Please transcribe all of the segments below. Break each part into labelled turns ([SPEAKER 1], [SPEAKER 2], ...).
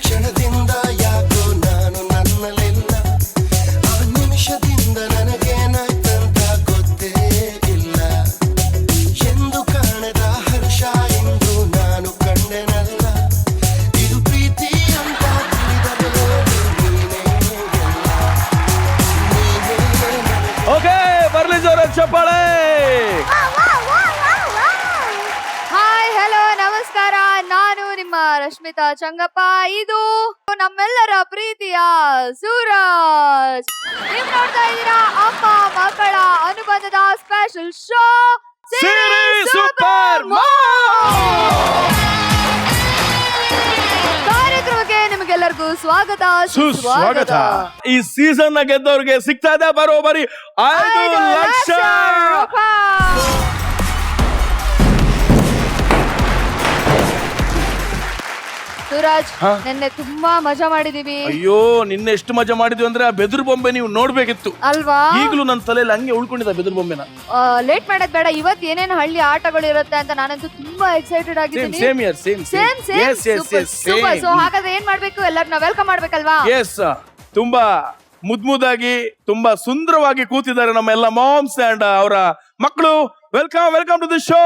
[SPEAKER 1] ಕ್ಷಣದಿಂದ ಯಾಕೋ ನಾನು ನನ್ನಲ್ಲಿಲ್ಲ ಆ ನಿಮಿಷದಿಂದ ನನಗೇನಾಯ್ತಂತ ಗೊತ್ತೇ ಇಲ್ಲ ಎಂದು ಕಾಣದ ಹರ್ಷ ಎಂದು ನಾನು ಕಂಡೆನಲ್ಲ ಇದು ಪ್ರೀತಿ ಅಂತ ತಿಳಿದರೆ ನೀನೇ ಎಲ್ಲ
[SPEAKER 2] ಓಕೆ ಬರ್ಲಿ ಜೋರ ಚಪ್ಪಾಳೆ.
[SPEAKER 3] ಹಾಯ್ ಹಲೋ ನಮಸ್ಕಾರ, ನಾನು ನಿಮ್ಮ ರಶ್ಮಿತಾ ಚಂಗಪ್ಪ. ಇದು ನಮ್ಮೆಲ್ಲರ ಪ್ರೀತಿಯ ಸೂರಜ್. ನೀವು ನೋಡ್ತಾ ಇದ್ದೀರಾ ಅಪ್ಪ ಮಕ್ಕಳ ಅನುಬಂಧದ ಸ್ಪೆಷಲ್ ಶೋ
[SPEAKER 2] ಸೂಪರ್
[SPEAKER 3] ಕಾರ್ಯಕ್ರಮಕ್ಕೆ ನಿಮಗೆಲ್ಲರಿಗೂ ಸ್ವಾಗತ
[SPEAKER 2] ಸುಸ್ವಾಗತ. ಈ ಸೀಸನ್ ನ ಗೆದ್ದವ್ರಿಗೆ ಸಿಗ್ತಾ ಇದೆ ಬರೋಬ್ಬರಿ 5 ಲಕ್ಷ.
[SPEAKER 3] ಸೂರಜ್, ನಿನ್ನೆ ತುಂಬಾ ಮಜಾ ಮಾಡಿದೀವಿ.
[SPEAKER 2] ಅಯ್ಯೋ ನಿನ್ನೆ ಎಷ್ಟು ಮಜಾ ಮಾಡಿದ್ವಿ ಅಂದ್ರೆ ಆ ಬೆದರು ಬೊಂಬೆ ನೀವು ನೋಡ್ಬೇಕಿತ್ತು
[SPEAKER 3] ಅಲ್ವಾ?
[SPEAKER 2] ಈಗಲೂ ನನ್ನ ತಲೆಯಲ್ಲಿ ಹಂಗೆ ಉಳ್ಕೊಂಡಿದ್ದ ಬೆದರು ಬೊಂಬೆನ.
[SPEAKER 3] ಲೇಟ್ ಮಾಡೋದ್ ಬೇಡ, ಇವತ್ತು ಏನೇನು ಹಳ್ಳಿ ಆಟಗಳು ಇರುತ್ತೆ ಅಂತ ನಾನಂತೂ ತುಂಬಾ ಎಕ್ಸೈಟೆಡ್ ಆಗಿದ್ದೀನಿ. ಸೊ ಹಾಗಾದ್ರೆ ಏನ್ ಮಾಡ್ಬೇಕು, ಎಲ್ಲರನ್ನ ವೆಲ್ಕಮ್ ಮಾಡ್ಬೇಕಲ್ವಾ?
[SPEAKER 2] ಎಸ್, ತುಂಬಾ ಮುದ್ದಾಗಿ ತುಂಬಾ ಸುಂದರವಾಗಿ ಕೂತಿದ್ದಾರೆ ನಮ್ಮ ಎಲ್ಲ ಮಾಮ್ಸ್ ಅಂಡ್ ಅವರ ಮಕ್ಕಳು. Welcome to the show.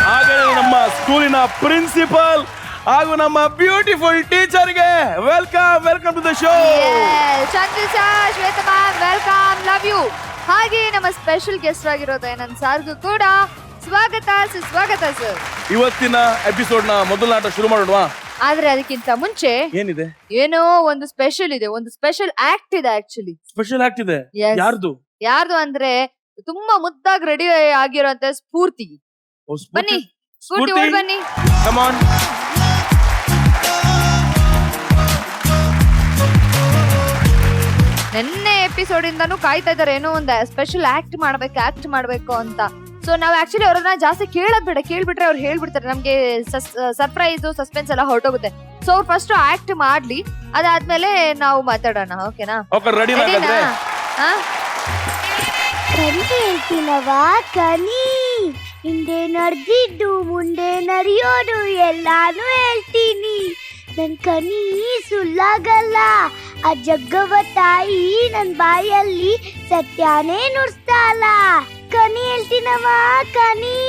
[SPEAKER 2] ಹಾಗೆ ನಮ್ಮ ಸ್ಕೂಲಿನ ಪ್ರಿನ್ಸಿಪಲ್ ಹಾಗೂ ನಮ್ಮ ಬ್ಯೂಟಿಫುಲ್ ಟೀಚರ್ಗೆ ವೆಲ್ಕಮ್ ಟು ದ ಶೋ.
[SPEAKER 3] ಚಂದ್ರಿಸ, Shweta ma'am, welcome, love you. ಹಾಗೆ ನಮ್ಮ ಸ್ಪೆಷಲ್ ಗೆಸ್ಟ್ ಆಗಿರೋ ದಯಾನಂದ್ ಸಾರ್ಗೂ ಕೂಡ ಸ್ವಾಗತ ಸರ್.
[SPEAKER 2] ಇವತ್ತಿನ ಎಪಿಸೋಡ್ ನ ಮೊದಲ ನಾಟ ಶುರು ಮಾಡೋಣವಾ?
[SPEAKER 3] ಆದ್ರೆ ಅದಕ್ಕಿಂತ ಮುಂಚೆ
[SPEAKER 2] ಏನಿದೆ?
[SPEAKER 3] ಏನೋ ಒಂದು ಸ್ಪೆಷಲ್ ಇದೆ, ಒಂದು ಸ್ಪೆಷಲ್ ಆಕ್ಟ್ ಇದೆ. ಆಕ್ಚುಲಿ
[SPEAKER 2] ಸ್ಪೆಷಲ್ ಆಕ್ಟ್ ಇದೆ.
[SPEAKER 3] Yes.
[SPEAKER 2] ಯಾರ್ದು
[SPEAKER 3] ಅಂದ್ರೆ ತುಂಬಾ ಮುದ್ದಾಗಿ ರೆಡಿ ಆಗಿರೋಂತ ಸ್ಫೂರ್ತಿ. ಬನ್ನಿ ಸ್ಫೂರ್ತಿ, ಓಡ್ ಬನ್ನಿ.
[SPEAKER 2] Come on.
[SPEAKER 3] ನೆನ್ನೆ ಎಪಿಸೋಡ್ ಇಂದಾನು ಕಾಯ್ತಾ ಇದಾರೆ ಏನೋ ಒಂದು ಸ್ಪೆಷಲ್ ಆಕ್ಟ್ ಮಾಡ್ಬೇಕು ಅಂತ. ಸೊ ನಾವ್ ಆಕ್ಚುಲಿ ಅವ್ರನ್ನ ಜಾಸ್ತಿ ಕೇಳೋದ್ ಬೇಡ, ಕೇಳ್ಬಿಟ್ರೆ ಅವ್ರು ಹೇಳ್ಬಿಡ್ತಾರೆ, ನಮ್ಗೆ ಸರ್ಪ್ರೈಸ್ ಸಸ್ಪೆನ್ಸ್ ಎಲ್ಲ ಹೊರಟೋಗುತ್ತೆ. ಸೊ ಅವ್ರು ಫಸ್ಟ್ ಆಕ್ಟ್ ಮಾಡ್ಲಿ, ಅದಾದ್ಮೇಲೆ ನಾವು ಮಾತಾಡೋಣ. ಓಕೆನಾ?
[SPEAKER 2] ರೆಡಿನಾ?
[SPEAKER 4] ಕನಿ ಹೇಳ್ತೀನವಾ ಕನಿ, ಹಿಂದೆ ನಡೆದಿದ್ದು ಮುಂದೆ ನಡೆಯೋದು ಎಲ್ಲಾನು ಹೇಳ್ತೀನಿ. ನನ್ ಕನಿ ಸುಳ್ಳಾಗಲ್ಲ, ಆ ಜಗ್ಗವ ತಾಯಿ ನನ್ ಬಾಯಲ್ಲಿ ಸತ್ಯಾನೇ ನುಡಿಸ್ತಾಳ. ಕನಿ ಹೇಳ್ತೀನವ ಕನಿ,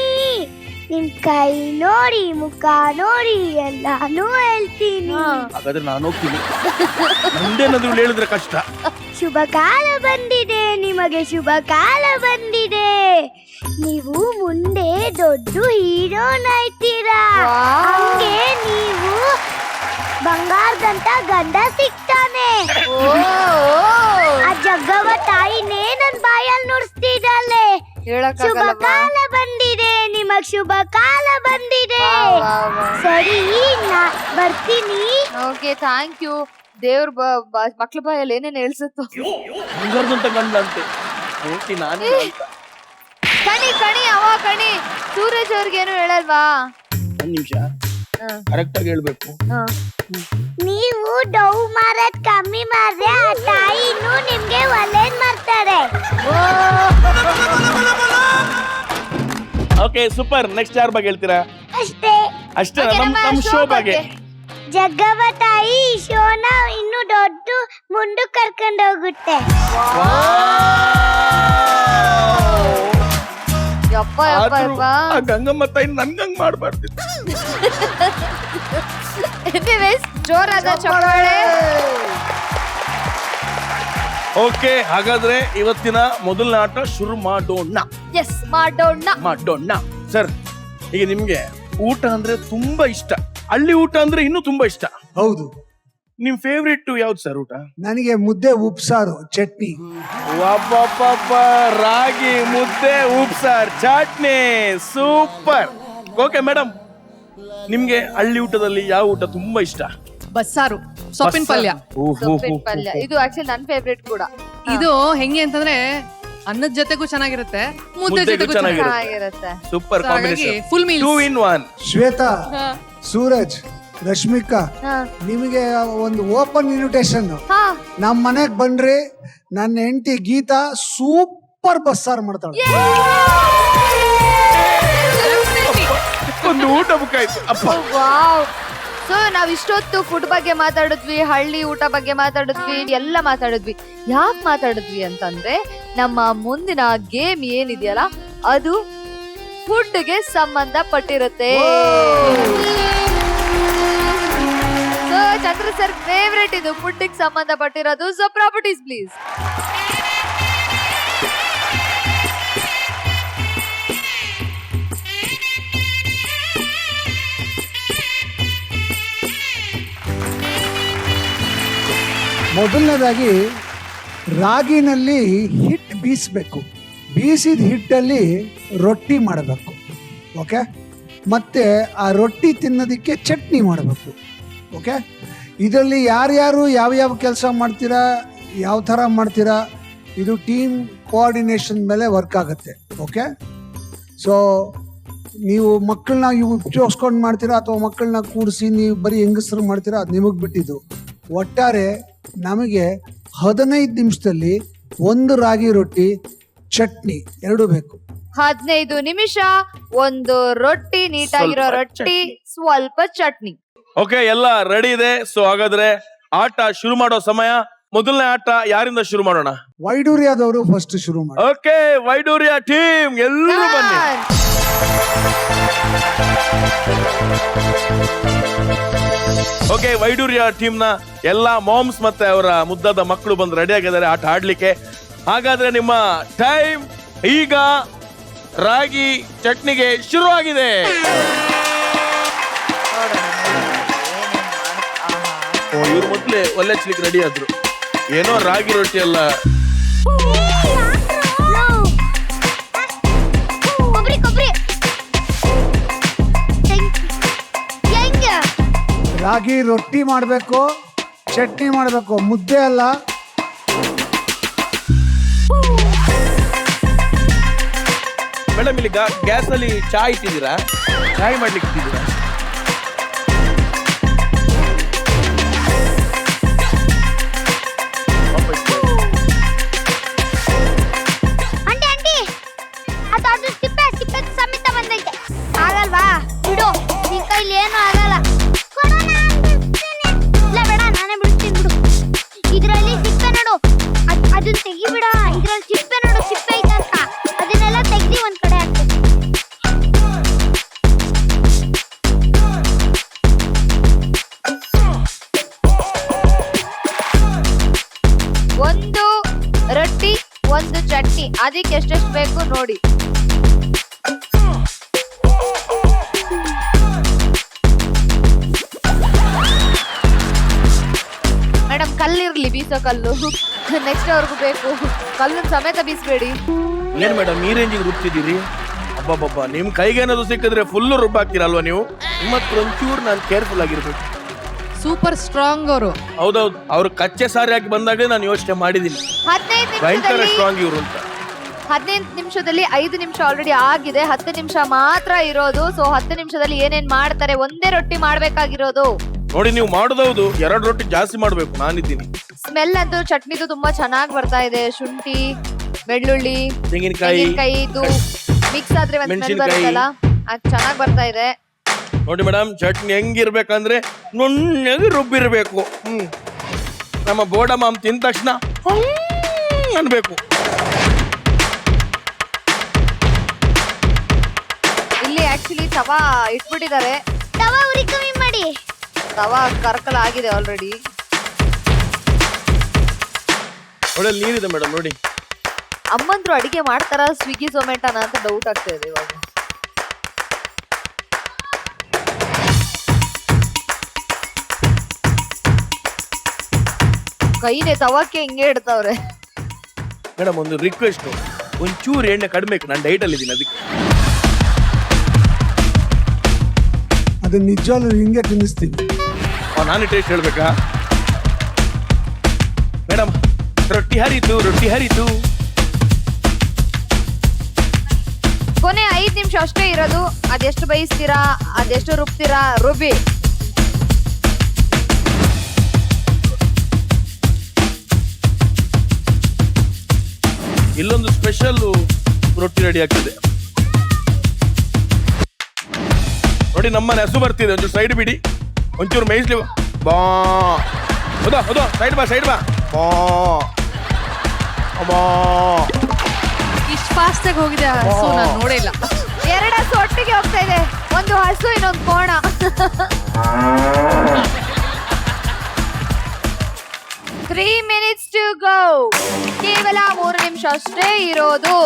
[SPEAKER 4] ನಿನ್ ಕೈ ನೋಡಿ ಮುಖ ನೋಡಿ ಎಲ್ಲಾನು ಹೇಳ್ತೀನಿ.
[SPEAKER 2] ಹಾಗಾದ್ರೆ ನಾನು ಹೋಗ್ತೀನಿ. ಮುಂದೇನಾದ್ರು ಹೇಳಿದ್ರೆ ಕಷ್ಟ.
[SPEAKER 4] ಶುಭ ಕಾಲ ಬಂದಿದೆ, ನಿಮಗೆ ಶುಭ ಕಾಲ ಬಂದಿದೆ. ನೀವು ಮುಂದೆ ದೊಡ್ಡ ಹೀರೋನಾಯ್ತೀರಾ. ಹಂಗೆ ನೀವು ಬಂಗಾರದಂತ ಗಂಡ ಸಿಗ್ತಾನೆ. ಆ ಜಗ್ಗವ ತಾಯಿನೇ ನನ್ ಬಾಯಲ್ಲಿ ನುಡಿಸ್ತಿದ್ದಾಳೆ. ಶುಭ ಕಾಲ ಬಂದಿದೆ, ನಿಮಗ್ ಶುಭ ಕಾಲ ಬಂದಿದೆ. ಸರಿ, ನಾ ಬರ್ತೀನಿ.
[SPEAKER 3] Okay, thank you. ದೇವ್ರ ಮಕ್ಳ ಬಾಯಲ್ಲಿ ಏನೇನ್ ಹೇಳ್ಸುತ್ತೋ.
[SPEAKER 2] ಬಂಗಾರದಂತ ಗಂಡ ಅಂತೆ. ಓಕೆ, ನಾನು
[SPEAKER 3] ಕಣಿ ಸೂರಜ್ ಅವ್ರಿಗೇನು ಹೇಳಲ್ವಾ?
[SPEAKER 2] ಒಂದು ನಿಮಿಷ ಕರೆಕ್ಟ್ ಆಗಿ ಹೇಳ್ಬೇಕು.
[SPEAKER 4] ನೀವು ಡೌ ಮಾರದ್ ಕಮ್ಮಿ ಮಾಡ್ರೆ ಆ ತಾಯಿನೂ ನಿಮ್ಗೆ ಒಳ್ಳೇದ್ ಮಾಡ್ತಾರೆ.
[SPEAKER 2] Okay, super. ನೆಕ್ಸ್ಟ್ ಯಾರ ಬಗ್ಗೆ ಹೇಳ್ತೀರಾ? ಅಷ್ಟೇ ನಮ್ಮ ಶೋ ಬಗ್ಗೆ.
[SPEAKER 4] ಜಗ್ಗವ ತಾಯಿ ಈ ಶೋನ ಇನ್ನು ದೊಡ್ಡ ಮುಂದಕ್ಕೆ ಕರ್ಕೊಂಡು ಹೋಗುತ್ತೆ.
[SPEAKER 2] ಆ ಗಂಗಮ್ಮ ತಾಯಿ ನನ್ಗಂಗ್ ಮಾಡ್ಬಾರ್ದು.
[SPEAKER 3] ಜೋರಾದ ಚಪ್ಪಾಳೆ.
[SPEAKER 2] ಓಕೆ, ಹಾಗಾದ್ರೆ ಇವತ್ತಿನ ಮೊದಲನೇ ಆಟ ಶುರು ಮಾಡೋಣ.
[SPEAKER 3] ಎಸ್, ಮಾಡೋಣ.
[SPEAKER 2] ಸರ್, ಈಗ ನಿಮ್ಗೆ ಊಟ ಅಂದ್ರೆ ತುಂಬಾ ಇಷ್ಟ, ಹಳ್ಳಿ ಊಟ ಅಂದ್ರೆ ಇನ್ನೂ ತುಂಬಾ ಇಷ್ಟ.
[SPEAKER 5] ಹೌದು.
[SPEAKER 2] ನಿಮ್ ಫೇವ್ರೇಟ್ ಯಾವ್ದು ಸರ್ ಊಟ?
[SPEAKER 5] ನನಗೆ ಮುದ್ದೆ ಉಪ್ಸಾರು ಚಟ್ನಿ.
[SPEAKER 2] ರಾಗಿ ಮುದ್ದೆ ಉಪ್ಸಾರು ಚಟ್ನಿ, ಸೂಪರ್. ಓಕೆ ಮೇಡಮ್, ನಿಮ್ಗೆ ಹಳ್ಳಿ ಊಟದಲ್ಲಿ ಯಾವ ಊಟ ತುಂಬಾ ಇಷ್ಟ?
[SPEAKER 6] ಬಸ್ಸಾರು, ಸೊಪ್ಪಿನ ಪಲ್ಯ.
[SPEAKER 3] ಇದು ಆಕ್ಚುಲಿ ನನ್ನ ಫೇವ್ರೇಟ್ ಕೂಡ.
[SPEAKER 6] ಇದು ಹೆಂಗೆ ಅಂತಂದ್ರೆ ಅನ್ನದ ಜೊತೆಗೂ ಚೆನ್ನಾಗಿರುತ್ತೆ, ಮುದ್ದೆ ಜೊತೆಗೂ ಚೆನ್ನಾಗಿರುತ್ತೆ.
[SPEAKER 2] Super combination,
[SPEAKER 6] full meal,
[SPEAKER 2] 2 in 1.
[SPEAKER 5] Shweta, Suraj, Rashmika, ನಿಮಗೆ ಒಂದು ಓಪನ್ ಇನ್ವಿಟೇಷನ್. ನಮ್ಮ ಮನೆಗ್ ಬನ್ರಿ. ನನ್ನ ಹೆಂಡತಿ ಗೀತಾ ಸೂಪರ್ ಬಸ್ಸಾರು ಮಾಡ್ತಾಳೆ.
[SPEAKER 2] ಒಂದು ಊಟ ಬುಕ್ ಆಯ್ತು. ಅಪ್ಪ,
[SPEAKER 3] ಸೊ ನಾವ್ ಇಷ್ಟೊತ್ತು ಫುಡ್ ಬಗ್ಗೆ ಮಾತಾಡಿದ್ವಿ, ಹಳ್ಳಿ ಊಟ ಬಗ್ಗೆ ಮಾತಾಡಿದ್ವಿ, ಎಲ್ಲ ಮಾತಾಡಿದ್ವಿ. ಯಾಕೆ ಮಾತಾಡಿದ್ವಿ ಅಂತಂದ್ರೆ ನಮ್ಮ ಮುಂದಿನ ಗೇಮ್ ಏನಿದೆಯಲ್ಲ ಅದು ಫುಡ್ಗೆ ಸಂಬಂಧ ಪಟ್ಟಿರುತ್ತೆ. ಸೊ ಚಂದ್ರ ಸರ್ ಫೇವ್ರೆಟ್ ಇದು ಫುಡ್ಗೆ ಸಂಬಂಧ ಪಟ್ಟಿರೋದು. So properties please.
[SPEAKER 5] ಮೊದಲನೇದಾಗಿ ರಾಗಿನಲ್ಲಿ ಹಿಟ್ಟು ಬೀಸಬೇಕು. ಬೀಸಿದ ಹಿಟ್ಟಲ್ಲಿ ರೊಟ್ಟಿ ಮಾಡಬೇಕು. ಓಕೆ, ಮತ್ತೆ ಆ ರೊಟ್ಟಿ ತಿನ್ನೋದಕ್ಕೆ ಚಟ್ನಿ ಮಾಡಬೇಕು. ಓಕೆ, ಇದರಲ್ಲಿ ಯಾರ್ಯಾರು ಯಾವ್ಯಾವ ಕೆಲಸ ಮಾಡ್ತೀರಾ, ಯಾವ ಥರ ಮಾಡ್ತೀರಾ, ಇದು ಟೀಮ್ ಕೋಆರ್ಡಿನೇಷನ್ ಮೇಲೆ ವರ್ಕ್ ಆಗುತ್ತೆ. ಓಕೆ, ಸೊ ನೀವು ಮಕ್ಕಳನ್ನ ಉಪಯೋಗಿಸ್ಕೊಂಡು ಮಾಡ್ತೀರಾ ಅಥವಾ ಮಕ್ಕಳನ್ನ ಕೂಡಿಸಿ ನೀವು ಬರೀ ಹೆಂಗಸರು ಮಾಡ್ತೀರಾ, ಅದು ನಿಮಗೆ ಬಿಟ್ಟಿದ್ದು. ಒಟ್ಟಾರೆ ನಮಗೆ 15 ನಿಮಿಷದಲ್ಲಿ ಒಂದು ರಾಗಿ ರೊಟ್ಟಿ, ಚಟ್ನಿ ಎರಡು ಬೇಕು.
[SPEAKER 3] 15 ನಿಮಿಷ ಒಂದು ರೊಟ್ಟಿ, ನೀಟಾಗಿರೋ
[SPEAKER 2] ಸ್ವಲ್ಪ
[SPEAKER 3] ರೊಟ್ಟಿ, ಸ್ವಲ್ಪ ಚಟ್ನಿ.
[SPEAKER 2] ಓಕೆ, ಎಲ್ಲ ರೆಡಿ ಇದೆ. ಸೊ ಹಾಗಾದ್ರೆ ಆಟ ಶುರು ಮಾಡೋ ಸಮಯ. ಮೊದಲನೇ ಆಟ ಯಾರಿಂದ ಶುರು ಮಾಡೋಣ?
[SPEAKER 5] ವೈಡೂರ್ಯದವರು ಫಸ್ಟ್ ಶುರು ಮಾಡಿ.
[SPEAKER 2] ಓಕೆ, ವೈಡೂರ್ಯ ಟೀಮ್ ಎಲ್ಲರೂ ಬನ್ನಿ. ಓಕೆ, ವೈಡೂರ್ಯ ಟೀಮ್ ನ ಎಲ್ಲಾ ಮಾಮ್ಸ್ ಮತ್ತೆ ಅವರ ಮುದ್ದಾದ ಮಕ್ಕಳು ಬಂದು ರೆಡಿ ಆಗಿದ್ದಾರೆ ಆಟ ಆಡ್ಲಿಕ್ಕೆ. ಹಾಗಾದ್ರೆ ನಿಮ್ಮ ಟೈಮ್ ಈಗ ರಾಗಿ ಚಟ್ನಿಗೆ ಶುರು ಆಗಿದೆ. ಇವ್ರು ಮೊದ್ಲೇ ಒಳ್ಳೆ ಹಚ್ಲಿಕ್ಕೆ ರೆಡಿ ಆದ್ರು. ಏನೋ ರಾಗಿ ರೊಟ್ಟಿ ಎಲ್ಲ
[SPEAKER 5] ರಾಗಿ ರೊಟ್ಟಿ ಮಾಡಬೇಕು, ಚಟ್ನಿ ಮಾಡಬೇಕು, ಮುದ್ದೆ ಅಲ್ಲ.
[SPEAKER 2] ಮೇಡಮ್, ಇಲ್ಲಿ ಗ್ಯಾಸ್ ಅಲ್ಲಿ ಚಾ ಇಟ್ಟಿದ್ದೀರಾ? ಚಾಯ್ ಮಾಡ್ಲಿಕ್ಕೆ ಇಟ್ಟಿದ್ದೀರಾ?
[SPEAKER 4] ಆಗಲ್ವಾ? ಬಿಡು, ನಿನ್ ಕೈಲಿ ಏನು ಆಗಲ್ಲ. ಇಲ್ಲ ಬೇಡ, ನಾನೇ ಬಿಡ್ತೀನಿ ಬಿಡು. ಇದ್ರಲ್ಲಿ ಸಿಪ್ಪೆ ನೋಡು, ಅದನ್ನ ತೆಗಿಬಿಡ. ಇದ್ರಲ್ಲಿ ಸಿಪ್ಪೆ ನೋಡು, ಸಿಪ್ಪೆ ಐತೆ ಅಂತ. ಅದನ್ನೆಲ್ಲ ತೆಗ್ದಿ ಒಂದ್ ಕಡೆ ಹಾಕ್ತೀನಿ.
[SPEAKER 3] ಒಂದು ರೊಟ್ಟಿ, ಒಂದು ಚಟ್ನಿ, ಅದಕ್ಕೆ ಎಷ್ಟೆಷ್ಟು ಬೇಕು ನೋಡಿ. ಮೇಡಮ್, ಕಲ್ಲಿರ್ಲಿ, ಬೀಸೋ ಕಲ್ಲು. ನೆಕ್ಸ್ಟ್ ಅವ್ರಿಗೂ ಬೇಕು, ಕಲ್ಲನ್ ಸಮೇತ ಬೀಸ್ಬೇಡಿ.
[SPEAKER 2] ಏನ್ ಮೇಡಮ್ ಈ ರೇಂಜಿಗೆ ರುಬ್ತಿದ್ದೀರಿ? ಅಬ್ಬಬ್ಬಬ್ಬ, ನಿಮ್ ಕೈಗೆ ಏನಾದ್ರು ಸಿಕ್ಕಿದ್ರೆ ಫುಲ್ ರುಬ್ಬಾಕ್ತಿರಲ್ವಾ ನೀವು? ನಿಮ್ಮತ್ರ ಒಂಚೂರು ನಾನು ಕೇರ್ಫುಲ್ ಆಗಿರ್ಬೇಕು.
[SPEAKER 6] ಸೂಪರ್ ಸ್ಟ್ರಾಂಗ್ ಅವರು.
[SPEAKER 2] ಹೌದೌದು, ಅವ್ರು ಕಚ್ಚೆ ಸಾರಿ ಹಾಕಿ ಬಂದಾಗ ನಾನು ಯೋಚನೆ ಮಾಡಿದೀನಿ
[SPEAKER 3] 15
[SPEAKER 2] ಭಯಂಕರ
[SPEAKER 3] ನಿಮಿಷದಲ್ಲಿ
[SPEAKER 2] ಸ್ಟ್ರಾಂಗ್ ಇವ್ರು ಅಂತ.
[SPEAKER 3] 15 ನಿಮಿಷದಲ್ಲಿ 5 ನಿಮಿಷ ಆಲ್ರೆಡಿ ಆಗಿದೆ. 10 ನಿಮಿಷ ಮಾತ್ರ ಇರೋದು. ಸೊ 10 ನಿಮಿಷದಲ್ಲಿ ಏನೇನ್ ಮಾಡ್ತಾರೆ? ಒಂದೇ ರೊಟ್ಟಿ ಮಾಡ್ಬೇಕಾಗಿರೋದು.
[SPEAKER 2] ನೋಡಿ, ನೀವು ಮಾಡೋದೌದು, 2 ರೊಟ್ಟಿ ಜಾಸ್ತಿ ಮಾಡ್ಬೇಕು. ನಾನಿದ್ದೀನಿ.
[SPEAKER 3] ಸ್ಮೆಲ್ ಅಂತೂ ಚಟ್ನಿದು ತುಂಬಾ ಚೆನ್ನಾಗಿ ಬರ್ತಾ ಇದೆ. ಶುಂಠಿ, ಬೆಳ್ಳುಳ್ಳಿ,
[SPEAKER 2] ತೆಂಗಿನಕಾಯಿ
[SPEAKER 3] ತೆಂಗಿನಕಾಯಿದು ಮಿಕ್ಸ್ ಆದ್ರೆ ಒಂದ್ ಸ್ಮೆಲ್
[SPEAKER 2] ಮೆಣಸಿನಕಾಯಿ.
[SPEAKER 3] ಬರುತ್ತಲ್ಲ, ಅದು ಚೆನ್ನಾಗಿ ಬರ್ತಾ ಇದೆ.
[SPEAKER 2] ನೋಡಿ ಮೇಡಮ್, ಚಟ್ನಿ ಹೆಂಗಿರ್ಬೇಕಂದ್ರೆ ನುಣ್ಣಗೆ ರುಬ್ಬಿರ್ಬೇಕು. ನಮ್ಮ ಬೋಡ ಮಾಮ್ ತಿಂದ ತಕ್ಷಣ ಅನ್ಬೇಕು.
[SPEAKER 3] ಇಲ್ಲಿ ಆಕ್ಚುಲಿ ತವಾ ಇಟ್ಬಿಟ್ಟಿದ್ದಾರೆ.
[SPEAKER 4] ತವಾ ಉರಿ ಕಮ್ಮಿ ಮಾಡಿ.
[SPEAKER 3] ತವಾ ಕರ್ಕಲ ಆಗಿದೆ ಆಲ್ರೆಡಿ.
[SPEAKER 2] ಒಳ್ಳೆ ನೀರಿದೆ ಮೇಡಮ್ ನೋಡಿ.
[SPEAKER 3] ಅಮ್ಮಂದ್ರು ಅಡಿಗೆ ಮಾಡ್ತಾರ ಸ್ವಿಗ್ಗಿ ಝೊಮ್ಯಾಟೋನ ಅಂತ ಡೌಟ್ ಆಗ್ತಾ ಇದೆ ಇವಾಗ. ಕೈನೇ ತವಾಕ್ಕೆ ಹಿಂಗೆ ಇಡ್ತಾವ್ರೆ.
[SPEAKER 2] ಮೇಡಮ್, ಒಂದು ರಿಕ್ವೆಸ್ಟ್, ಒಂಚೂರು ಎಣ್ಣೆ ಕಡಿಮೆ, ನಾನು ಡೈಟ್ ಅಲ್ಲಿ ಇದ್ದೀನಿ ಅದಕ್ಕೆ.
[SPEAKER 5] ಅದನ್ನ ನಿಜವಾಗ್ಲೂ ಹಿಂಗೆ ತಿನ್ನಿಸ್ತೀನಿ.
[SPEAKER 2] ನಾನು ಟೇಸ್ಟ್ ಹೇಳ್ಬೇಕಾ? ಮೇಡಮ್, ರೊಟ್ಟಿ ಹರಿತು, ರೊಟ್ಟಿ ಹರಿತು.
[SPEAKER 3] ಕೊನೆ 5 ನಿಮಿಷ ಅಷ್ಟೇ ಇರೋದು. ಅದೆಷ್ಟು ಬೇಯಿಸ್ತೀರಾ, ಅದೆಷ್ಟು ರುಬ್ತೀರಾ ರುಬ್ಬಿ.
[SPEAKER 2] ಇಲ್ಲೊಂದು ಸ್ಪೆಷಲ್ ರೊಟ್ಟಿ ರೆಡಿ ಆಗ್ತಿದೆ ನೋಡಿ. ನಮ್ಮನೆ ಹಸು ಬರ್ತಿದೆ, ಒಂದು ಸೈಡ್ ಬಿಡಿ. ಒಂಚೂರು ಮೇಯಿಸ್ಲಿ ಬಾ ಹೌದಾ ಹೌದಾ ಸೈಡ್ ಬಾ ಬಾ
[SPEAKER 6] ಇಷ್ಟು ಫಾಸ್ಟ್ ಆಗಿ ಹೋಗಿದೆ ಆ ಹಸು ನಾನು ನೋಡೇ ಇಲ್ಲ.
[SPEAKER 3] 2 ಹಸು ಒಟ್ಟಿಗೆ ಹೋಗ್ತಾ ಇದೆ, ಒಂದು ಹಸು ಇನ್ನೊಂದು ಕೋಣ. 3 minutes to go. ಕೇವಲ 3 ನಿಮಿಷ ಅಷ್ಟೇ ಇರೋದು.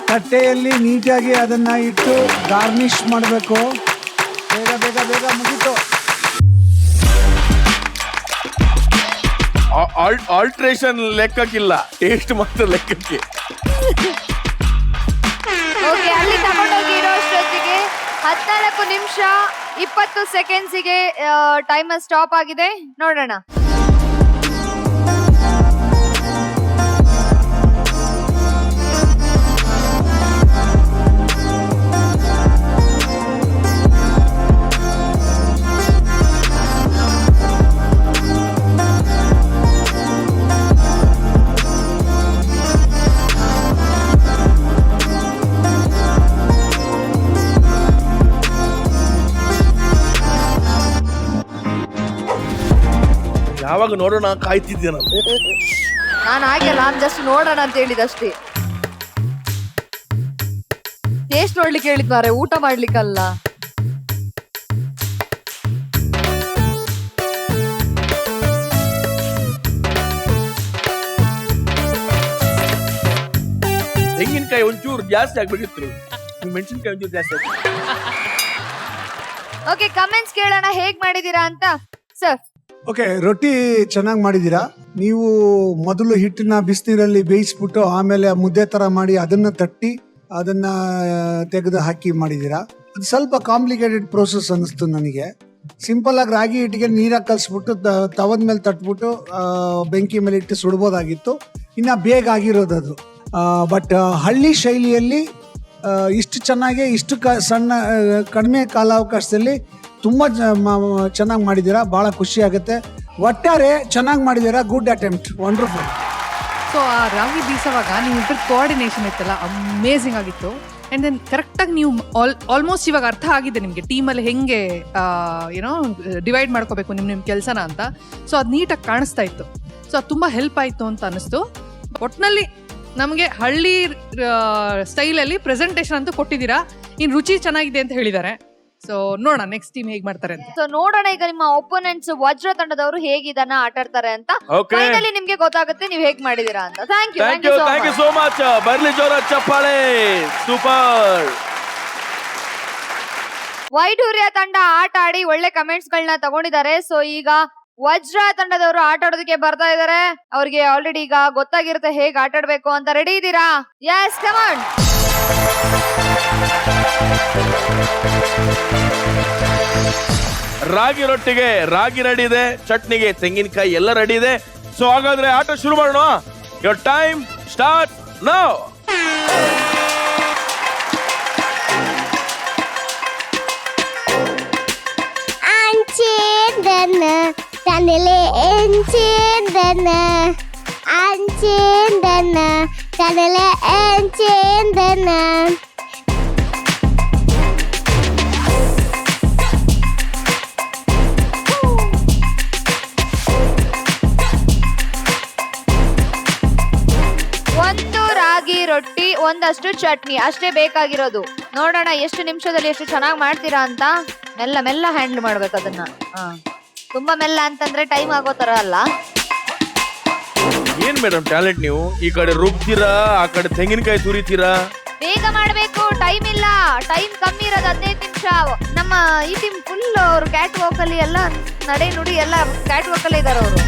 [SPEAKER 5] ತಟ್ಟೆಯಲ್ಲಿ ನೀಟಾಗಿ ಅದನ್ನ ಇಟ್ಟು ಗಾರ್ನಿಶ್ ಮಾಡಬೇಕು. ಬೇಗ ಬೇಗ ಬೇಗ ಮುಗೀತು.
[SPEAKER 2] ಆಲ್ಟ್ರೇಷನ್ ಲೆಕ್ಕಕ್ಕಿಲ್ಲ, ಟೇಸ್ಟ್ ಮಾತ್ರ ಲೆಕ್ಕಕ್ಕೆ.
[SPEAKER 3] ಓಕೆ, ಅಲ್ಲಿ ತಗೊಂಡೋಗಿ ಇರೋ ಅಷ್ಟೊತ್ತಿಗೆ 14 ನಿಮಿಷ 20 ಸೆಕೆಂಡ್ಸಿಗೆ ಟೈಮರ್ ಸ್ಟಾಪ್ ಆಗಿದೆ. ನೋಡೋಣ.
[SPEAKER 2] ಯಾವಾಗ ನೋಡೋಣ ಕಾಯ್ತಿದ್ದೆ ನಾನು.
[SPEAKER 3] ನಾನು ಆಗಿಲ್ಲ, ನಾನು ಜಸ್ಟ್ ನೋಡೋಣ ಅಂತ ಹೇಳಿದಷ್ಟೇ. ಟೇಸ್ಟ್ ನೋಡ್ಲಿಕ್ಕೆ ಹೇಳಿದ್ವಾರೆ, ಊಟ ಮಾಡ್ಲಿಕ್ಕಲ್ಲ.
[SPEAKER 2] ತೆಂಗಿನಕಾಯಿ ಒಂಚೂರು ಜಾಸ್ತಿ ಆಗ್ಬೇಕಿತ್ತು, ಮೆಣಸಿನ್ಕಾಯಿ ಒಂಚೂರು ಜಾಸ್ತಿ ಆಗ್ಬೇಕು.
[SPEAKER 3] ಓಕೆ, ಕಮೆಂಟ್ಸ್ ಕೇಳೋಣ ಹೇಗ್ ಮಾಡಿದೀರಾ ಅಂತ. ಸರ್,
[SPEAKER 5] ಓಕೆ, ರೊಟ್ಟಿ ಚೆನ್ನಾಗಿ ಮಾಡಿದ್ದೀರಾ. ನೀವು ಮೊದಲು ಹಿಟ್ಟನ್ನ ಬಿಸಿನೀರಲ್ಲಿ ಬೇಯಿಸ್ಬಿಟ್ಟು ಆಮೇಲೆ ಮುದ್ದೆ ಥರ ಮಾಡಿ ಅದನ್ನು ತಟ್ಟಿ ಅದನ್ನು ತೆಗೆದು ಹಾಕಿ ಮಾಡಿದ್ದೀರಾ. ಅದು ಸ್ವಲ್ಪ ಕಾಂಪ್ಲಿಕೇಟೆಡ್ ಪ್ರೋಸೆಸ್ ಅನ್ನಿಸ್ತು ನನಗೆ. ಸಿಂಪಲ್ ಆಗಿ ರಾಗಿ ಹಿಟ್ಟಿಗೆ ನೀರಾಗಿ ಕಲಿಸ್ಬಿಟ್ಟು ತವದ ಮೇಲೆ ತಟ್ಬಿಟ್ಟು ಬೆಂಕಿ ಮೇಲೆ ಇಟ್ಟು ಸುಡ್ಬೋದಾಗಿತ್ತು, ಇನ್ನು ಬೇಗ ಆಗಿರೋದು ಅದು. ಬಟ್ ಹಳ್ಳಿ ಶೈಲಿಯಲ್ಲಿ ಇಷ್ಟು ಚೆನ್ನಾಗಿ ಇಷ್ಟು ಕಡಿಮೆ ಕಾಲಾವಕಾಶದಲ್ಲಿ ತುಂಬ ಚೆನ್ನಾಗಿ ಮಾಡಿದ್ದೀರಾ. ಭಾಳ ಖುಷಿ ಆಗುತ್ತೆ. ಒಟ್ಟಾರೆ ಚೆನ್ನಾಗಿ ಮಾಡಿದ್ದೀರಾ. Good attempt, wonderful.
[SPEAKER 6] ಸೊ ಆ ರಾಗಿ ಬೀಸೋವಾಗ ನಿಮ್ಮಿಬ್ಬರ ಕೋಆರ್ಡಿನೇಷನ್ ಇತ್ತಲ್ಲ, ಅಮೇಝಿಂಗ್ ಆಗಿತ್ತು. ಆ್ಯಂಡ್ ದೆನ್ ಕರೆಕ್ಟಾಗಿ ನೀವು ಆಲ್ಮೋಸ್ಟ್ ಇವಾಗ ಅರ್ಥ ಆಗಿದೆ ನಿಮಗೆ ಟೀಮಲ್ಲಿ ಹೆಂಗೆ ಏನೋ ಡಿವೈಡ್ ಮಾಡ್ಕೋಬೇಕು ನಿಮ್ಮ ಕೆಲಸನ ಅಂತ. ಸೊ ಅದು ನೀಟಾಗಿ ಕಾಣಿಸ್ತಾ ಇತ್ತು. ಸೊ ಅದು ತುಂಬ ಹೆಲ್ಪ್ ಆಯಿತು ಅಂತ ಅನ್ನಿಸ್ತು. ಒಟ್ಟಿನಲ್ಲಿ ನಮಗೆ ಹಳ್ಳಿ ಸ್ಟೈಲಲ್ಲಿ ಪ್ರೆಸೆಂಟೇಷನ್ ಅಂತೂ ಕೊಟ್ಟಿದ್ದೀರಾ. ಇನ್ನು ರುಚಿ ಚೆನ್ನಾಗಿದೆ ಅಂತ ಹೇಳಿದ್ದಾರೆ. ಸೊ ನೋಡೋಣ ನೆಕ್ಸ್ಟ್ ಟೀಮ್ ಹೇಗ್ ಮಾಡ್ತಾರೆ ಅಂತ.
[SPEAKER 3] ಸೊ ನೋಡೋಣ ಈಗ ನಿಮ್ಮ ಒಪೋನೆಂಟ್ಸ್ ವಜ್ರ ತಂಡದವರು ಹೇಗೆ ಇದನ್ನ ಆಟ ಆಡ್ತಾರೆ ಅಂತ. ಫೈನಲಿ ನಿಮ್ಗೆ ಗೊತ್ತಾಗುತ್ತೆ ನೀವು ಹೇಗ್ ಮಾಡಿದೀರಾ ಅಂತ. Thank you
[SPEAKER 2] so much. ಬರ್ಲಿ ಜೋರ ಚಪ್ಪಾಳೆ. ಸೂಪರ್.
[SPEAKER 3] ವೈಡೂರ್ಯ ತಂಡ ಆಟ ಆಡಿ ಒಳ್ಳೆ ಕಮೆಂಟ್ಸ್ ಗಳನ್ನ ತಗೊಂಡಿದ್ದಾರೆ. ಸೊ ಈಗ ವಜ್ರ ತಂಡದವರು ಆಟ ಆಡೋದಕ್ಕೆ ಬರ್ತಾ ಇದಾರೆ. ಅವ್ರಿಗೆ ಆಲ್ರೆಡಿ ಈಗ ಗೊತ್ತಾಗಿರುತ್ತೆ ಹೇಗ್ ಆಟ ಆಡ್ಬೇಕು ಅಂತ. ರೆಡಿ ಇದ್ದೀರಾ? Yes, come on.
[SPEAKER 2] ರಾಗಿ ರೊಟ್ಟಿಗೆ ರಾಗಿ ರೆಡಿ ಇದೆ, ಚಟ್ನಿಗೆ ತೆಂಗಿನಕಾಯಿ ಎಲ್ಲ ರೆಡಿ ಇದೆ. ಸೊ ಹಾಗಾದ್ರೆ ಆಟ ಶುರು ಮಾಡೋಣ. Your time start now.
[SPEAKER 4] Anjendana tanile encendana Anjendana tanile encendana
[SPEAKER 3] ರೊಟ್ಟಿ, ಒಂದಷ್ಟು ಚಟ್ನಿ ಅಷ್ಟೇ ಬೇಕಾಗಿರೋದು. ನೋಡೋಣ ಎಷ್ಟು ನಿಮಿಷದಲ್ಲಿ ಎಷ್ಟು ಚೆನ್ನಾಗಿ ಮಾಡ್ತೀರಾ ಅಂತ. ಮೆಲ್ಲ ಮೆಲ್ಲ ಹ್ಯಾಂಡಲ್ ಮಾಡ್ಬೇಕು ಅದನ್ನ. ತುಂಬಾ ಮೆಲ್ಲ ಅಂತಂದ್ರೆ ಟೈಮ್ ಆಗೋ ತರ ಅಲ್ಲ.
[SPEAKER 2] ಏನ್ ಮೇಡಮ್ ಟ್ಯಾಲೆಂಟ್ ನೀವು, ಈ ಕಡೆ ರುಬ್ತೀರಾ ಆ ಕಡೆ ತೆಂಗಿನಕಾಯಿ ತುರಿತೀರಾ.
[SPEAKER 3] ಬೇಗ ಮಾಡ್ಬೇಕು, ಟೈಮ್ ಇಲ್ಲ. ಟೈಮ್ ಕಮ್ಮಿ ಇರೋದು 15 ನಿಮಿಷ. ನಮ್ಮ ಈ ಟೀಮ್ ಫುಲ್ ಅವ್ರು ಕ್ಯಾಟ್ ವಾಕ್ ಅಲ್ಲಿ ಎಲ್ಲ ನಡೆ ನುಡಿ ಎಲ್ಲ ಕ್ಯಾಟ್ ವಾಕ್ ಅಲ್ಲೇ ಇದಾರೆ ಅವರು.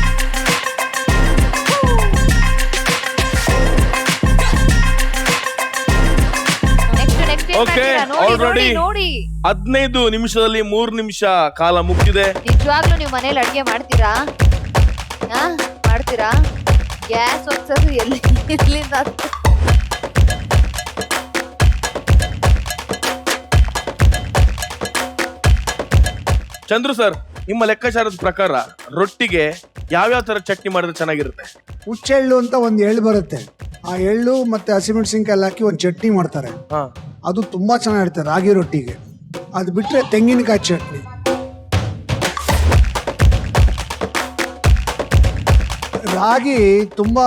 [SPEAKER 2] ಓಕೆ, ಆಲ್ರೆಡಿ 15 ನಿಮಿಷದಲ್ಲಿ 3 ನಿಮಿಷ ಕಾಲ ಮುಗಿದಿದೆ.
[SPEAKER 3] ನಿಜವಾಗ್ಲೂ ನೀವು ಮನೇಲಿ ಅಡ್ಗೆ ಮಾಡ್ತೀರಾ? ಮಾಡ್ತೀರಾ? ಗ್ಯಾಸ್ ಹೊತ್ಸೋದು ಎಲ್ಲಿಂದ?
[SPEAKER 2] ಚಂದ್ರು ಸರ್, ನಿಮ್ಮ ಲೆಕ್ಕಾಚಾರದ ಪ್ರಕಾರ ರೊಟ್ಟಿಗೆ ಯಾವ್ಯಾವ ತರ ಚಟ್ನಿ ಮಾಡಿದ್ರೆ ಚೆನ್ನಾಗಿರುತ್ತೆ?
[SPEAKER 5] ಹುಚ್ಚೆಳ್ಳು ಅಂತ ಒಂದು ಎಳ್ಳು ಬರುತ್ತೆ. ಆ ಎಳ್ಳು ಮತ್ತೆ ಹಸಿಮೆಣಸಿನ್ಕಾಯಿ ಹಾಕಿ ಒಂದು ಚಟ್ನಿ ಮಾಡ್ತಾರೆ. ಅದು ತುಂಬಾ ಚೆನ್ನಾಗಿರುತ್ತೆ ರಾಗಿ ರೊಟ್ಟಿಗೆ. ಅದು ಬಿಟ್ರೆ ತೆಂಗಿನಕಾಯಿ ಚಟ್ನಿ. ರಾಗಿ ತುಂಬ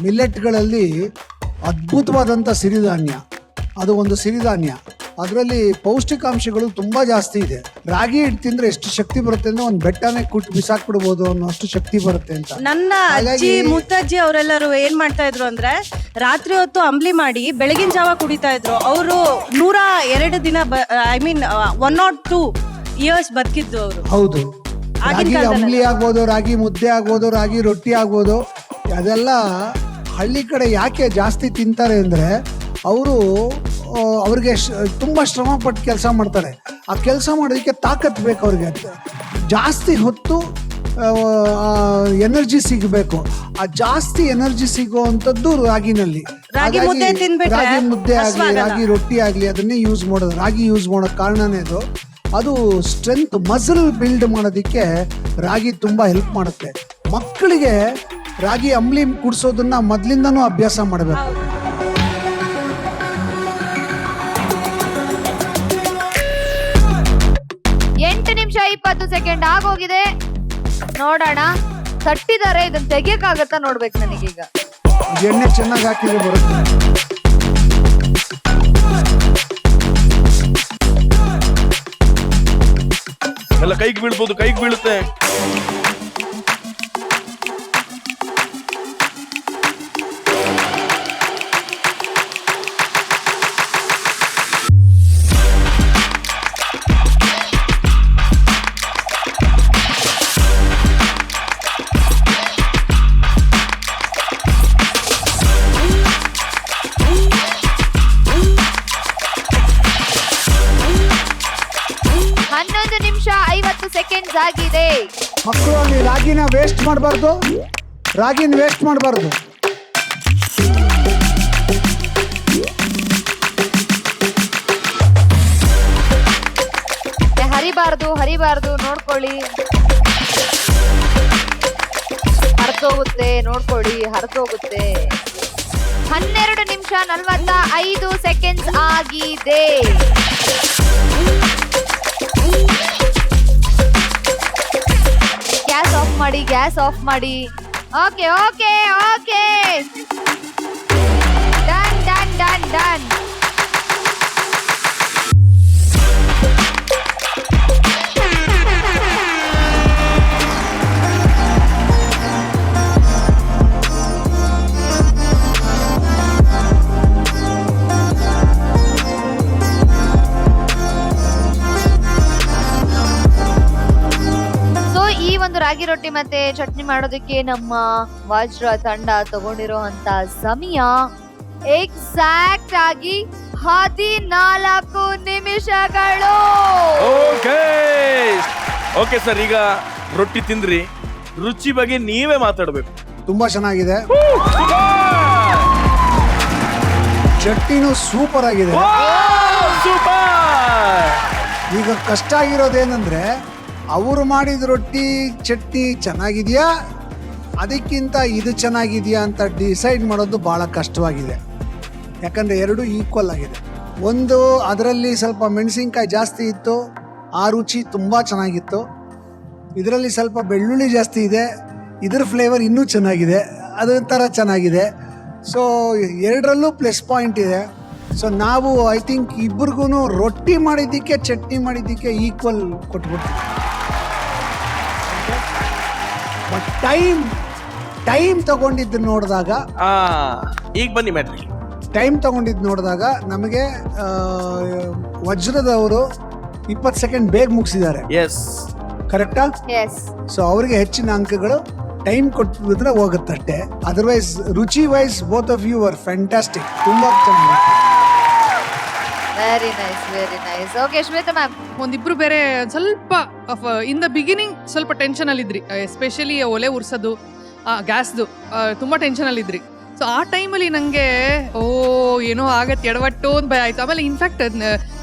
[SPEAKER 5] ಮಿಲ್ಲೆಟ್ಗಳಲ್ಲಿ ಅದ್ಭುತವಾದಂಥ ಸಿರಿಧಾನ್ಯ. ಅದು ಒಂದು ಸಿರಿಧಾನ್ಯ, ಅದರಲ್ಲಿ ಪೌಷ್ಟಿಕಾಂಶಗಳು ತುಂಬ ಜಾಸ್ತಿ ಇದೆ. ರಾಗಿ ಹಿಟ್ಟು ತಿಂದರೆ ಎಷ್ಟು ಶಕ್ತಿ ಬರುತ್ತೆ ಅಂದರೆ ಒಂದು ಬೆಟ್ಟನೇ ಕುಟ್ಟು ಬಿಸಾಕ್ಬಿಡ್ಬೋದು ಅನ್ನೋ ಅಷ್ಟು ಶಕ್ತಿ ಬರುತ್ತೆ ಅಂತ.
[SPEAKER 7] ನನ್ನ ಅಜ್ಜಿ ಮುತ್ತಜ್ಜಿ ಅವರೆಲ್ಲರೂ ಏನ್ ಮಾಡ್ತಾ ಇದ್ರು ಅಂದ್ರೆ ರಾತ್ರಿ ಹೊತ್ತು ಅಂಬ್ಲಿ ಮಾಡಿ ಬೆಳಗಿನ ಜಾವ ಕುಡಿತಾ ಇದ್ರು. ಅವರು 102 ದಿನ ಐ ಮೀನ್ 102 ಇಯರ್ಸ್ ಬದುಕಿದ್ದು ಅವರು.
[SPEAKER 5] ಹೌದು, ರಾಗಿ ಅಂಬ್ಲಿ ಆಗ್ಬೋದು, ರಾಗಿ ಮುದ್ದೆ ಆಗ್ಬೋದು, ರಾಗಿ ರೊಟ್ಟಿ ಆಗ್ಬೋದು. ಅದೆಲ್ಲ ಹಳ್ಳಿ ಕಡೆ ಯಾಕೆ ಜಾಸ್ತಿ ತಿಂತಾರೆ ಅಂದರೆ ಅವ್ರಿಗೆ ತುಂಬ ಶ್ರಮ ಪಟ್ಟು ಕೆಲಸ ಮಾಡ್ತಾರೆ. ಆ ಕೆಲಸ ಮಾಡೋದಕ್ಕೆ ತಾಕತ್ತು ಬೇಕು ಅವ್ರಿಗೆ, ಜಾಸ್ತಿ ಹೊತ್ತು ಎನರ್ಜಿ ಸಿಗಬೇಕು. ಆ ಜಾಸ್ತಿ ಎನರ್ಜಿ ಸಿಗುವಂಥದ್ದು ರಾಗಿನಲ್ಲಿ. ರಾಗಿ ಮುದ್ದೆ ಆಗಲಿ, ರಾಗಿ ರೊಟ್ಟಿ ಆಗಲಿ, ಅದನ್ನೇ ಯೂಸ್ ಮಾಡೋದು. ರಾಗಿ ಯೂಸ್ ಮಾಡೋ ಕಾರಣನೇ ಅದು ಸ್ಟ್ರೆಂತ್, ಮಸಲ್ ಬಿಲ್ಡ್ ಮಾಡೋದಕ್ಕೆ ರಾಗಿ ತುಂಬ ಹೆಲ್ಪ್ ಮಾಡುತ್ತೆ. ಮಕ್ಕಳಿಗೆ ರಾಗಿ ಅಂಬ್ಲಿ ಕುಡಿಸೋದನ್ನ ಮೊದಲಿಂದನೂ ಅಭ್ಯಾಸ ಮಾಡಬೇಕು.
[SPEAKER 3] 8 ನಿಮಿಷ 20 ಸೆಕೆಂಡ್ ಆಗೋಗಿದೆ. ನೋಡೋಣ, ತಟ್ಟಿದ್ದಾರೆ, ಇದನ್ನ ತೆಗಿಯಕ್ಕಾಗತ್ತಾ ನೋಡ್ಬೇಕು ನನಗೀಗ.
[SPEAKER 5] ಎಣ್ಣೆ ಚೆನ್ನಾಗಿ ಹಾಕಿದ್ರೆ ಬರುತ್ತೆ.
[SPEAKER 2] ಎಲ್ಲ ಕೈಗೆ ಬೀಳ್ಬೋದು, ಕೈಗೆ ಬೀಳುತ್ತೆ.
[SPEAKER 3] ಸೆಕೆಂಡ್ಸ್ ಆಗಿದೆ.
[SPEAKER 5] ಮಕ್ಕಳು ಅಲ್ಲಿ ರಾಗಿನ ವೇಸ್ಟ್ ಮಾಡಬಾರ್ದು, ರಾಗಿನ ವೇಸ್ಟ್ ಮಾಡಬಾರ್ದು.
[SPEAKER 3] ಹರಿಬಾರ್ದು ನೋಡ್ಕೊಳ್ಳಿ. ಹರಿದೋಗುತ್ತೆ, ನೋಡ್ಕೊಳ್ಳಿ, ಹರಿದೋಗುತ್ತೆ. 12 ನಿಮಿಷ 45 ಸೆಕೆಂಡ್ಸ್ ಆಗಿದೆ. ಗ್ಯಾಸ್ ಆಫ್ ಮಾಡಿ. Okay done. ರಾಗಿ ರೊಟ್ಟಿ ಮತ್ತೆ ಚಟ್ನಿ ಮಾಡೋದಕ್ಕೆ ನಮ್ಮ ವಜ್ರ ತಂಡ ತಗೊಂಡಿರುವಂತ ಸಮಯ ಎಕ್ಸಾಕ್ಟ್ ಆಗಿ 14 ನಿಮಿಷಗಳು.
[SPEAKER 2] ಓಕೆ ಸರ್, ಈಗ ರೊಟ್ಟಿ ತಿಂದ್ರಿ, ರುಚಿ ಬಗ್ಗೆ ನೀವೇ ಮಾತಾಡ್ಬೇಕು.
[SPEAKER 5] ತುಂಬಾ ಚೆನ್ನಾಗಿದೆ, ಚಟ್ನಿನೂ ಸೂಪರ್ ಆಗಿದೆ. ಈಗ ಕಷ್ಟ ಆಗಿರೋದೇನಂದ್ರೆ ಅವರು ಮಾಡಿದ ರೊಟ್ಟಿ ಚಟ್ನಿ ಚೆನ್ನಾಗಿದೆಯಾ, ಅದಕ್ಕಿಂತ ಇದು ಚೆನ್ನಾಗಿದೆಯಾ ಅಂತ ಡಿಸೈಡ್ ಮಾಡೋದು ಭಾಳ ಕಷ್ಟವಾಗಿದೆ. ಯಾಕಂದರೆ ಎರಡೂ ಈಕ್ವಲ್ ಆಗಿದೆ. ಒಂದು ಅದರಲ್ಲಿ ಸ್ವಲ್ಪ ಮೆಣಸಿನ್ಕಾಯಿ ಜಾಸ್ತಿ ಇತ್ತು, ಆ ರುಚಿ ತುಂಬ ಚೆನ್ನಾಗಿತ್ತು. ಇದರಲ್ಲಿ ಸ್ವಲ್ಪ ಬೆಳ್ಳುಳ್ಳಿ ಜಾಸ್ತಿ ಇದೆ, ಇದರ ಫ್ಲೇವರ್ ಇನ್ನೂ ಚೆನ್ನಾಗಿದೆ, ಅದೊಂಥರ ಚೆನ್ನಾಗಿದೆ. ಸೊ ಎರಡರಲ್ಲೂ ಪ್ಲಸ್ ಪಾಯಿಂಟ್ ಇದೆ. ಸೊ ನಾವು ಐ ಥಿಂಕ್ ಇಬ್ಬರಿಗೂ ರೊಟ್ಟಿ ಮಾಡಿದ್ದಕ್ಕೆ ಚಟ್ನಿ ಮಾಡಿದ್ದಕ್ಕೆ ಈಕ್ವಲ್ ಕೊಟ್ಬಿಡ್ತೀವಿ. ಬಟ್ ಟೈಮ್ ತಗೊಂಡಿದ್ದು ನೋಡಿದಾಗ,
[SPEAKER 2] ಈಗ ಬನ್ನಿ ಮ್ಯಾಟ್ರಿ,
[SPEAKER 5] ಟೈಮ್ ತಗೊಂಡಿದ್ದು ನೋಡಿದಾಗ ನಮಗೆ ವಜ್ರದವರು 20 ಸೆಕೆಂಡ್ ಬೇಗ ಮುಗಿಸಿದ್ದಾರೆ.
[SPEAKER 2] ಎಸ್,
[SPEAKER 5] ಕರೆಕ್ಟಾ?
[SPEAKER 3] ಎಸ್.
[SPEAKER 5] ಸೊ ಅವ್ರಿಗೆ ಹೆಚ್ಚಿನ ಅಂಕಗಳು. ಟೈಮ್ ಕೊಟ್ಟಿದ್ರೆ ಹೋಗುತ್ತಷ್ಟೇ. ಅದರ್ವೈಸ್ ರುಚಿ wise both of you are fantastic. ತುಂಬಾ ಚೆನ್ನಾಗಿ.
[SPEAKER 3] Very nice. Okay Shweta ma'am,
[SPEAKER 6] ಒಂದಿಬ್ರು ಬೇರೆ ಸ್ವಲ್ಪ ಇನ್ ದ ಬಿಗಿನಿಂಗ್ ಸ್ವಲ್ಪ ಟೆನ್ಷನ್ ಅಲ್ಲಿ ಇದ್ರಿ, ಎಸ್ಪೆಷಲಿ ಒಲೆ ಉರ್ಸೋದು, ಗ್ಯಾಸ್ದು ತುಂಬಾ ಟೆನ್ಷನ್ ಅಲ್ಲಿ ಇದ್ರಿ. ಸೊ ಆ ಟೈಮಲ್ಲಿ ನನಗೆ ಏನೋ ಆಗತ್ತೆ ಎಡವಟ್ಟು ಅಂತ ಭಯ ಆಯ್ತು. ಆಮೇಲೆ ಇನ್ಫ್ಯಾಕ್ಟ್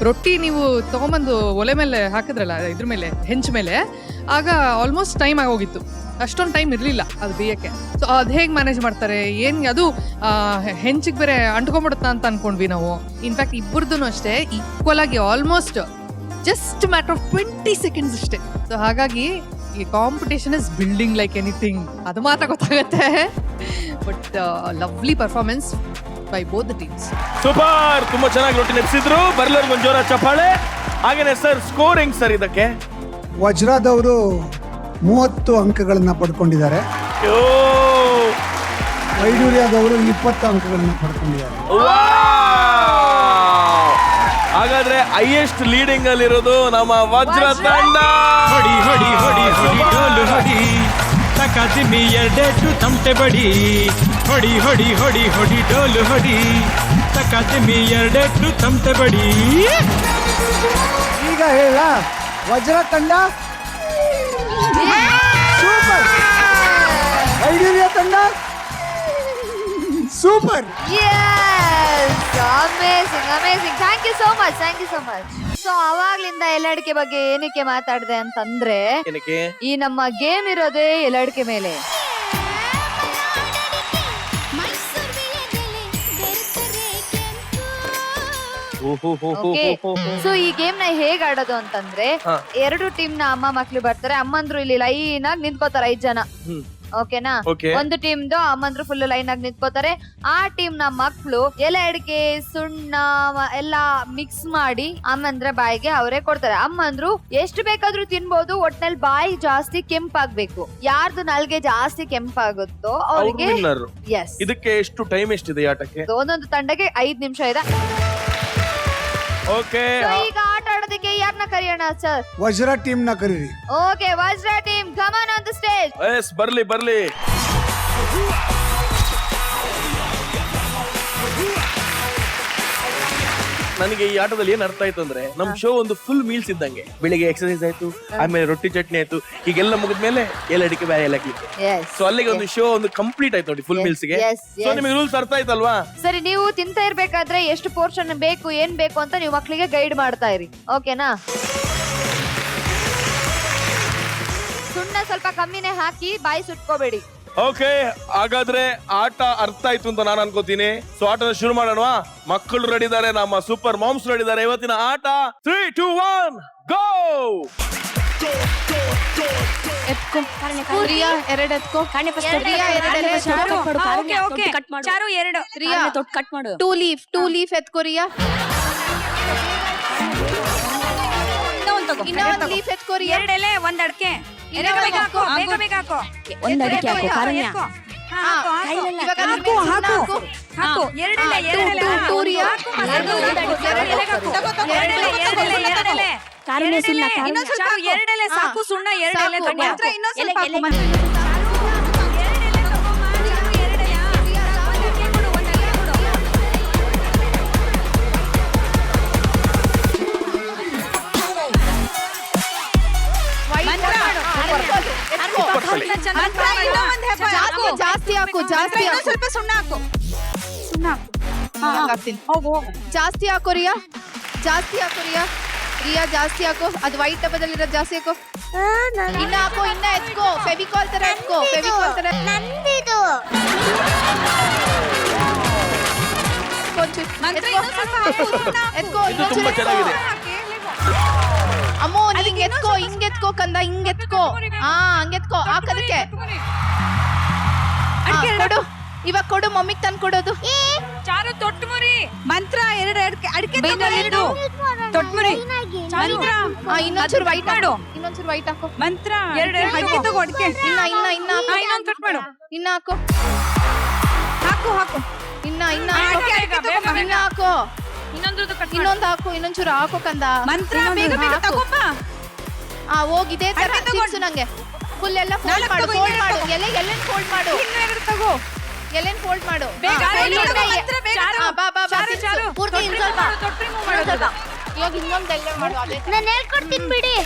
[SPEAKER 6] ರೊಟ್ಟಿ ನೀವು ತೊಗೊಂಬಂದು ಒಲೆ ಮೇಲೆ ಹಾಕಿದ್ರಲ್ಲ, ಇದ್ರ ಮೇಲೆ ಹೆಂಚ್ ಮೇಲೆ, ಆಗ ಆಲ್ಮೋಸ್ಟ್ ಟೈಮ್ ಆಗೋಗಿತ್ತು. ಅಷ್ಟೊಂದು ಟೈಮ್ ಇರಲಿಲ್ಲ ಅದು ಬೇಯಕ್ಕೆ. ಸೊ ಅದು ಹೇಗೆ ಮ್ಯಾನೇಜ್ ಮಾಡ್ತಾರೆ ಏನು, ಅದು ಹೆಂಚಿಗೆ ಬೇರೆ ಅಂಟ್ಕೊಂಡ್ಬಿಡುತ್ತಾ ಅಂತ ಅನ್ಕೊಂಡ್ವಿ ನಾವು. ಇನ್ಫ್ಯಾಕ್ಟ್ ಇಬ್ಬರದ್ದು ಅಷ್ಟೇ ಈಕ್ವಲ್ ಆಗಿ almost just matter of 20 seconds ಅಷ್ಟೇ. ಸೊ ಹಾಗಾಗಿ ಈ competition is building like anything ಅದು ಮಾತ್ರ ಗೊತ್ತಾಗುತ್ತೆ. But lovely performance by both the teams.
[SPEAKER 2] Super, ತುಂಬಾ ಚೆನ್ನಾಗಿ ರೊಟ್ಟಿ ನೆಪ್ಸಿದ್ರು. ಬರ್ಲರ್ಗೆ ಒಂದು ಜೋರ ಚಪ್ಪಾಳೆ. ಹಾಗೇನೆ ಸರ್ ಸ್ಕೋರ್ ಹೆಂಗ್ ಸರ್ ಇದಕ್ಕೆ?
[SPEAKER 5] ವಜ್ರದವರು 30 ಅಂಕಗಳನ್ನ ಪಡ್ಕೊಂಡಿದ್ದಾರೆ. ವೈಡೂರ್ಯದವರು 20 ಅಂಕಗಳನ್ನ ಪಡ್ಕೊಂಡಿದ್ದಾರೆ.
[SPEAKER 2] ಹಾಗಾದ್ರೆ ಹೈಯೆಸ್ಟ್ ಲೀಡಿಂಗ್ ಅಲ್ಲಿ ಇರೋದು ನಮ್ಮ ವಜ್ರ ತಂಡ.
[SPEAKER 8] ಹೊಡಿ ಹೊಡಿ ಹೊಡಿ ಹೊಡಿ ಡೋಲು ಹೊಡಿ ತಕಾದಿಮಿ ಎರಡೆಟ್ಟು ತಮಟೆ ಬಡಿ. ಹೊಡಿ ಹೊಡಿ ಹೊಡಿ ಹೊಡಿ ಡೋಲು ಹೊಡಿ ತಕಾದಿಮಿ ಎರಡೆಟ್ಟು ತಮಟೆ ಬಡಿ.
[SPEAKER 5] ಈಗ ಹೇಳ ವಜ್ರ ತಂಡ ಸೂಪರ್, ವೈಡೂರ್ಯ ತಂಡ super.
[SPEAKER 3] Amazing amazing. Thank you so much, thank you so much. So ಅವಾಗ್ಲಿಂದ ಎಲಡಿಕೆ ಬಗ್ಗೆ ಏನಕ್ಕೆ ಮಾತಾಡಿದೆ ಅಂತಂದ್ರೆ,
[SPEAKER 2] ಏನಕ್ಕೆ?
[SPEAKER 3] ಈ ನಮ್ಮ ಗೇಮ್ ಇರೋದೇ ಎಲಡಿಕೆ ಮೇಲೆ. ಸೊ ಈ ಗೇಮ್ ನ ಹೇಗ್ ಆಡೋದು ಅಂತಂದ್ರೆ, ಎರಡು ಟೀಮ್ ನ ಅಮ್ಮ ಮಕ್ಳು ಬರ್ತಾರೆ. ಅಮ್ಮಂದ್ರು ಇಲ್ಲಿ ಲೈನ್ ಆಗಿ ನಿಂತ್ಕೋತಾರೆ 5 ಜನ. ಓಕೆನಾ? ಒಂದು ಟೀಮ್ದು ಅಮ್ಮಂದ್ರು ಫುಲ್ ಲೈನ್ ಆಗಿ ನಿಂತ್ಕೋತಾರೆ. ಆ ಟೀಮ್ ನ ಮಕ್ಳು ಎಲೆ ಅಡಿಕೆ ಸುಣ್ಣ ಎಲ್ಲಾ ಮಿಕ್ಸ್ ಮಾಡಿ ಅಮ್ಮಂದ್ರ ಬಾಯಿಗೆ ಅವರೇ ಕೊಡ್ತಾರೆ. ಅಮ್ಮಂದ್ರು ಎಷ್ಟು ಬೇಕಾದ್ರೂ ತಿನ್ಬೋದು, ಒಟ್ನಲ್ಲಿ ಬಾಯಿ ಜಾಸ್ತಿ ಕೆಂಪಾಗ್ಬೇಕು. ಯಾರ್ದು ನಾಲ್ಗೆ ಜಾಸ್ತಿ ಕೆಂಪಾಗುತ್ತೋ ಅವ್ರಿಗೆ. ಎಸ್.
[SPEAKER 2] ಇದಕ್ಕೆ ಎಷ್ಟು ಟೈಮ್ ಎಷ್ಟಿದೆ ಈ ಆಟಕ್ಕೆ?
[SPEAKER 3] ಒಂದೊಂದು ತಂಡಕ್ಕೆ 5 ನಿಮಿಷ ಇದೆ.
[SPEAKER 2] ಓಕೆ,
[SPEAKER 3] ಈಗ ಆಟ ಆಡೋದಕ್ಕೆ ಯಾರನ್ನ ಕರೆಯೋಣ ಸರ್?
[SPEAKER 5] ವಜ್ರ ಟೀಮ್ ನ ಕರೀರಿ.
[SPEAKER 3] Okay, Vajra team come on the stage.
[SPEAKER 2] Yes, ಬರ್ಲಿ ಬರ್ಲಿ. ನನಗೆ ಈ ಆಟದಲ್ಲಿ ಏನ್ ಅರ್ಥ ಆಯ್ತು ಅಂದ್ರೆ, ನಮ್ ಶೋ ಒಂದು ಫುಲ್ ಮೀಲ್ಸ್ ಇದ್ದಂಗೆ. ಬೆಳಿಗ್ಗೆ ಎಕ್ಸರ್ಸೈಸ್ ಆಯ್ತು, ಆಮೇಲೆ ರೊಟ್ಟಿ ಚಟ್ನಿ ಆಯ್ತು, ಈಗೆಲ್ಲ ಮುಗಿದ್ಮೇಲೆ ಎಲ್ಲ ಅಡಿಕೆ ಬ್ಯಾಯ ಹಾಕ್ಲಿಕ್ಕೆ. ಸೊ ಅಲ್ಲಿಗೆ ಒಂದು ಶೋ ಒಂದು ಕಂಪ್ಲೀಟ್ ಆಯ್ತು ನೋಡಿ ಫುಲ್ ಮೀಲ್ಸ್ ಗೆ. ಸೊ ನಿಮಗೆ ರೂಲ್ಸ್ ಅರ್ಥ ಆಯ್ತಲ್ವಾ?
[SPEAKER 3] ಸರಿ, ನೀವು ತಿಂತಾ ಇರ್ಬೇಕಾದ್ರೆ ಎಷ್ಟು ಪೋರ್ಷನ್ ಬೇಕು, ಏನ್ ಬೇಕು ಅಂತ ನೀವು ಮಕ್ಳಿಗೆ ಗೈಡ್ ಮಾಡ್ತಾ ಇರಿ. ಓಕೆನಾ? ಸುಣ್ಣ ಸ್ವಲ್ಪ ಕಮ್ಮಿನೇ ಹಾಕಿ, ಬಾಯಿ ಸುಟ್ಕೋಬೇಡಿ.
[SPEAKER 2] ಓಕೆ, ಹಾಗಾದ್ರೆ ಆಟ ಅರ್ಥ ಆಯ್ತು ಅಂತ ನಾನು ಅನ್ಕೋತೀನಿ. ಸೊ ಆಟನ ಶುರು ಮಾಡೋಣವಾ? ಮಕ್ಕಳು ರೆಡಿ ಇದಾರೆ, ನಮ್ಮ ಸೂಪರ್ ಮಾಮ್ಸ್ ರೆಡಿ ಇದಾರೆ. ಇವತ್ತಿನ ಆಟ 3, 2, 1 ಗೋ.
[SPEAKER 6] ಎತ್ಕೋ ರಿಯಾ, 2 ಎತ್ಕೋ. ರಿಯಾ 2 ಲೀಫ್ ಎತ್ಕೋ. ರಿಯಾ ಇನ್ನೊಂದು ಲೀಫ್ ಎತ್ಕೋ. ರಿಯಾ
[SPEAKER 9] 2 ಎಲೆ 1 ಅಡಿಕೆ.
[SPEAKER 6] ಬೇಗ ಬೇಗ ಹಾಕೋ.
[SPEAKER 9] ಒಂದು ಅಡಿಕೆ ಹಾಕು, ಕಾರಣ್ಯ ಹಾಕು. ಹಾಕು 2 ಎಲೆ
[SPEAKER 6] 2 ರಿಯಾ.
[SPEAKER 9] ಕಾರಣ್ಯ ಸುಣ್ಣ, 2 ಎಲೆ ಸಾಕು. ಸುಣ್ಣ 2 ಎಲೆ
[SPEAKER 6] ಮಾತ್ರ ಇನ್ನೊಂದು ಸ್ವಲ್ಪ ಹಾಕು. ಜಾಸ್ತಿ ಹಾಕು, ಜಾಸ್ತಿ ಹಾಕು. ಸ್ವಲ್ಪ ಸುಣ್ಣ ಹಾಕು. ಜಾಸ್ತಿ ಹಾಕೋ ರಿಯಾ, ಜಾಸ್ತಿ ಹಾಕೋ ರಿಯಾ. ರಿಯಾ ಜಾಸ್ತಿ ಹಾಕೋ. ಅದು ವೈಟ್ ಡಬ್ಬದಲ್ಲಿರೋದು ಜಾಸ್ತಿ ಹಾಕೋ. ಇನ್ನ ಹಾಕೋ, ಇನ್ನ ಎತ್ಕೋ. ಫೆವಿಕಾಲ್ ತರ ಎತ್ಕೋ, ಫೆವಿಕಾಲ್ ತರ. ಎತ್ಕೋ.
[SPEAKER 2] ಇದು ತುಂಬಾ ಚೆನ್ನಾಗಿದೆ.
[SPEAKER 6] ಅಮ್ಮೋ, ಹಿಂಗೆತ್ಕೋ, ಹಿಂಗೆತ್ಕೋ ಕಂದ, ಹಿಂಗೆತ್ಕೋ. ಹಂಗೆತ್ಕೋ. ಹಾಕೋದಕ್ಕೆ ಕೊಡು. ಇವಾಗ ಕೊಡು, ಮಮ್ಮಿಗೆ ತಂದು ಕೊಡೋದು.
[SPEAKER 9] ಚಾರು ತೊಟ್ಟುಮುರಿ
[SPEAKER 7] ಮಂತ್ರ 2 ಅಡಿಕೆ
[SPEAKER 9] ತೊಟ್ಟುಮುರಿ.
[SPEAKER 6] ಇನ್ನೊಂಚೂರು ವೈಟ್ ಮಾಡು, ಇನ್ನೊಂಚೂರು ವೈಟ್ ಹಾಕೋ.
[SPEAKER 7] ಮಂತ್ರ 2 ಅಡಿಕೆ ತಗೋ. ಅಡಿಕೆ
[SPEAKER 6] ಇನ್ನ
[SPEAKER 9] ಇನ್ನೊಂದು ತೊಟ್ಟು ಮಾಡು.
[SPEAKER 6] ಇನ್ನ ಹಾಕೋ.
[SPEAKER 7] ಹಾಕು.
[SPEAKER 6] ಇನ್ನ
[SPEAKER 9] ಬೇಗ
[SPEAKER 6] ಹಾಕೋ.
[SPEAKER 9] ಇನ್ನೊಂದು
[SPEAKER 6] ಹಾಕು. ಇನ್ನೊಂಚೂರು ಹಾಕೋ ಕಂದ.
[SPEAKER 7] ಮಂತ್ರ ಬೇಗ ಬೇಗ ತಗೊಂಬ.
[SPEAKER 6] ಹೋಗಿದೆ ತಿನ್ಸು ನಂಗೆ. ಫುಲ್ ಎಲ್ಲ ಫೋಲ್ಡ್ ಮಾಡು. ಎಲೆನ್ ಫೋಲ್ಡ್ ಮಾಡು.
[SPEAKER 7] ತಗೋ.
[SPEAKER 6] ಎಲೆನ್ ಫೋಲ್ಡ್ ಮಾಡು. ಪೂರ್ತಿ ಇವಾಗ ಇನ್ನೊಂದೆಲ್ಲ ಮಾಡು.
[SPEAKER 4] ನಾನು ಹೇಳ್ಕೊಡ್ತೀನಿ ಬಿಡಿ.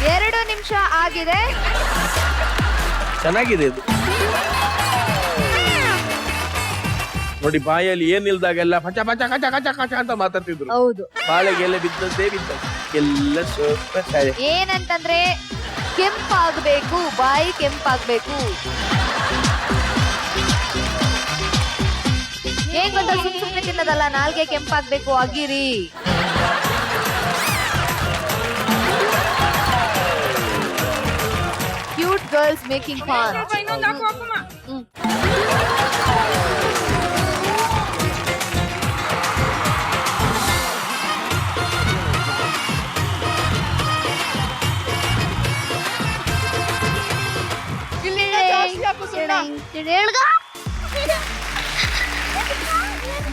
[SPEAKER 3] 2 ನಿಮಿಷ ಆಗಿದೆ.
[SPEAKER 2] ಚೆನ್ನಾಗಿದೆ ಇದು ನೋಡಿ. ಬಾಯಲ್ಲಿ ಏನ್ ಇಲ್ದಾಗೆಲ್ಲ ಪಚ ಪಚ ಕಚ ಕಚ ಕಚ ಅಂತ ಮಾತಾಡ್ತಿದ್ರು.
[SPEAKER 3] ಹೌದು,
[SPEAKER 2] ಬಾಳೆಗೆಲ್ಲ ಬಿದ್ದದ್ದೇ ಬಿದ್ದದ್ದು ಎಲ್ಲ ಸ್ವಲ್ಪ
[SPEAKER 3] ಏನಂತಂದ್ರೆ ಕೆಂಪಾಗ್ಬೇಕು, ಬಾಯಿ ಕೆಂಪಾಗ್ಬೇಕು. ಏನ್ ಗೊತ್ತಾ, ಸುಮ್ಮನೆ ತಿನ್ನೋದಲ್ಲ, ನಾಲ್ಗೆ ಕೆಂಪಾಗ್ಬೇಕು. ಅಗಿರಿ. Girls making fun.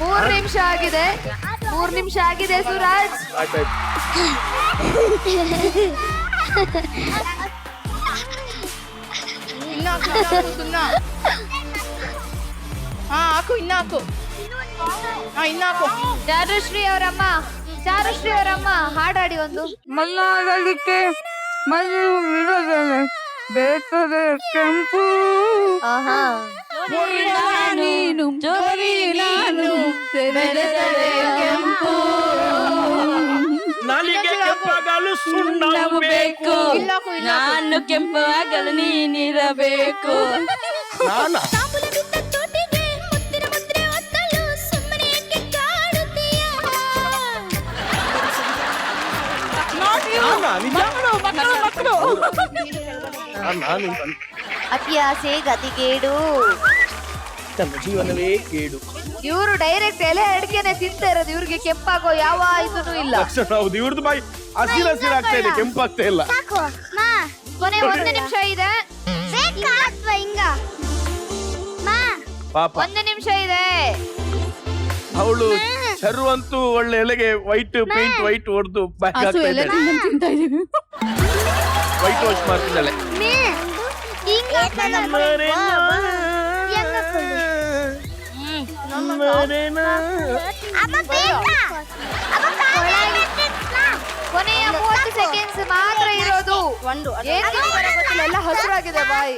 [SPEAKER 3] ಮೂರ್ ನಿಮಿಷ ಆಗಿದೆ, 3 ನಿಮಿಷ ಆಗಿದೆ ಸೂರಜ್.
[SPEAKER 2] ಆಯ್ತಾಯ್ತು.
[SPEAKER 3] ಚಾರುಶ್ರೀ ಅವರಮ್ಮ, ಚಾರುಶ್ರೀ ಅವರಮ್ಮ ಹಾಡಾಡಿ ಒಂದು.
[SPEAKER 10] ಮಣ್ಣಾಗಲಿಕ್ಕೆ ಮಣ್ಣು ಇರದೆ ಬೇಕದೆ ಕೆಂಪು
[SPEAKER 3] ಆಹಾ.
[SPEAKER 10] ನೀನು ಜೋರಿ ನಾನು ಬೆರೆದರೆ ಕೆಂಪು
[SPEAKER 2] ನಾಲಿಗೆ ಕೆಂಪಾಗಲು ಸುಣ್ಣವು ಬೇಕು.
[SPEAKER 9] ನಾನು ಕೆಂಪು ಆಗಲು ನೀನಿರಬೇಕು.
[SPEAKER 2] ನಾನಾ? ನಾನಾ? ನಿಜ? ನಾನು
[SPEAKER 3] ಅತಿ ಆಸೆ ಗತಿಗೇಡು,
[SPEAKER 2] ನನ್ನ ಜೀವನವೇ ಕೇಡು.
[SPEAKER 3] ಇವರು ಡೈರೆಕ್ಟ್ ಎಲೆ ಅಡಿಕೆನೆ ತಿಂತಾ ಇರೋದು. ಇವ್ರಿಗೆ ಕೆಂಪಾಗೋ ಯಾವ ಇದೂ ಇಲ್ಲ.
[SPEAKER 2] ಲಕ್ಷಣ ಹೌದು. ಇವ್ರದ್ದು ಬಾಯಿ ಹಸಿರು ಆಗ್ತಾ ಇದೆ, ಕೆಂಪಾಗ್ತಾ ಇಲ್ಲ.
[SPEAKER 3] ಕೊನೆ 1 ನಿಮಿಷ ಇದೆ.
[SPEAKER 2] ಪಾಪ
[SPEAKER 3] 1 ನಿಮಿಷ ಇದೆ.
[SPEAKER 2] ಅವಳು ಚರು ಅಂತೂ ಒಳ್ಳೆ ಎಲೆಗೆ ವೈಟ್ ಪೇಂಟ್ ವೈಟ್ ಹೊಡೆದು ಬ್ಯಾಕ್ ಆಗ್ತಾ ಇದ್ದಾಳೆ. ವೈಟ್ ವಾಶ್ ಮಾಡ್ತಿದ್ದಾಳೆ.
[SPEAKER 3] ಕೊನೆಯ 30 ಸೆಕೆಂಡ್ಸ್ ಮಾತ್ರ ಇರೋದು. ಏನ್ ತಿಂತಾರೆ ಗೊತ್ತಿಲ್ಲ, ಎಲ್ಲ ಹಸುರಾಗಿದೆ ಬಾಯಿ.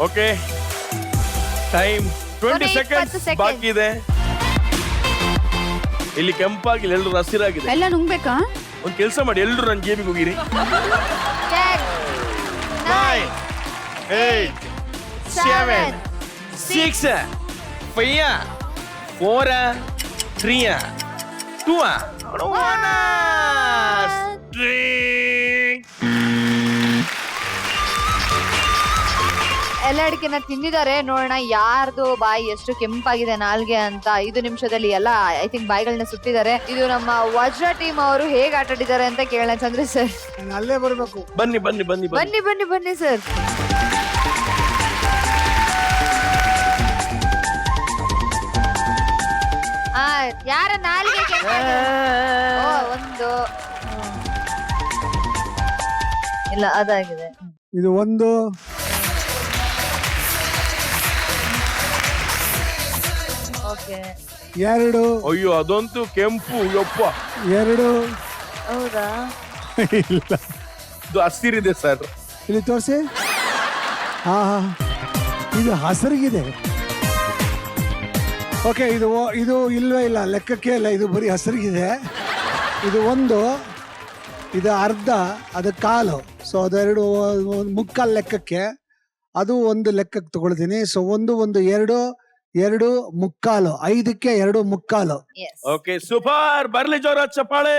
[SPEAKER 2] ಓಕೆ, ಟೈಮ್ 20
[SPEAKER 3] ಕೊನೆ 20
[SPEAKER 2] ಸೆಕೆಂಡ್ಸ್
[SPEAKER 3] seconds.
[SPEAKER 2] ಬಾಕಿ ಇದೆ. ಇಲ್ಲಿ ಕೆಂಪಾಗಿಲ್ಲ, ಎಲ್ಲರೂ ಹಸಿರಾಗಿದೆ.
[SPEAKER 9] ಎಲ್ಲ ನುಂಗ್ಬೇಕಾ?
[SPEAKER 2] ಒಂದ್ ಕೆಲಸ ಮಾಡಿ, ಎಲ್ರು ನನ್ನ ಜೇಬಿಗೆ ಹೋಗಿರಿ.
[SPEAKER 3] 10, 9,
[SPEAKER 2] 8, 7, 6, 5, 4, 3, 2, 1.
[SPEAKER 3] ಎಲ್ಲ ಅಡಿಕೆನ ತಿಂದಿದ್ದಾರೆ. ನೋಡೋಣ ಯಾರ್ದು ಬಾಯಿ ಎಷ್ಟು ಕೆಂಪಾಗಿದೆ ನಾಲ್ಗೆ ಅಂತ. 5 ನಿಮಿಷದಲ್ಲಿ ಎಲ್ಲ ಐ ಥಿಂಕ್ ಬಾಯಿಗಳನ್ನ ಸುಟ್ಟಿದ್ದಾರೆ. ಇದು ನಮ್ಮ ವಜ್ರ ಟೀಮ್ ಅವರು ಹೇಗ್ ಆಟ ಆಡಿದ್ದಾರೆ ಅಂತ ಕೇಳೋಣ. ಚಂದ್ರ ಸರ್
[SPEAKER 5] ಅಲ್ಲೇ ಬರ್ಬೇಕು.
[SPEAKER 2] ಬನ್ನಿ ಬನ್ನಿ ಬನ್ನಿ ಬನ್ನಿ.
[SPEAKER 3] ಬನ್ನಿ ಬನ್ನಿ ಬನ್ನಿ ಸರ್. ಯಾರ ನಾಲ್ಗೆ ಒಂದು ಇಲ್ಲ, ಅದಾಗಿದೆ.
[SPEAKER 5] ಇದು 1,
[SPEAKER 3] ಓಕೆ
[SPEAKER 5] 2,
[SPEAKER 2] ಅಯ್ಯೋ ಅದಂತೂ ಕೆಂಪು. ಯಪ್ಪ,
[SPEAKER 5] 2.
[SPEAKER 3] ಹೌದಾ?
[SPEAKER 5] ಇಲ್ಲ,
[SPEAKER 2] ಇದು ಹಸಿರಿದೆ ಸರ್.
[SPEAKER 5] ಇಲ್ಲಿ ತೋರಿಸಿ. ಹಾ, ಇದು ಹಸಿರಿಗಿದೆ. ಓಕೆ, ಇದು ಇಲ್ವೇ ಇಲ್ಲ, ಲೆಕ್ಕಕ್ಕೆ ಇಲ್ಲ. ಇದು ಬರೀ ಹಸಿರಿಗಿದೆ. ಇದು 1, ಇದು ಅರ್ಧ, ಅದು ಕಾಲು. ಸೊ ಅದೆರಡು 3/4 ಲೆಕ್ಕಕ್ಕೆ, ಅದು 1 ಲೆಕ್ಕಕ್ಕೆ ತಗೊಳ್ತೀನಿ. ಸೊ 1, 1, 2, 2, 3/4, 5ಕ್ಕೆ 2, 3/4.
[SPEAKER 2] Okay, super. ಬರ್ಲಿ ಜೋರ ಚಪ್ಪಾಳೆ.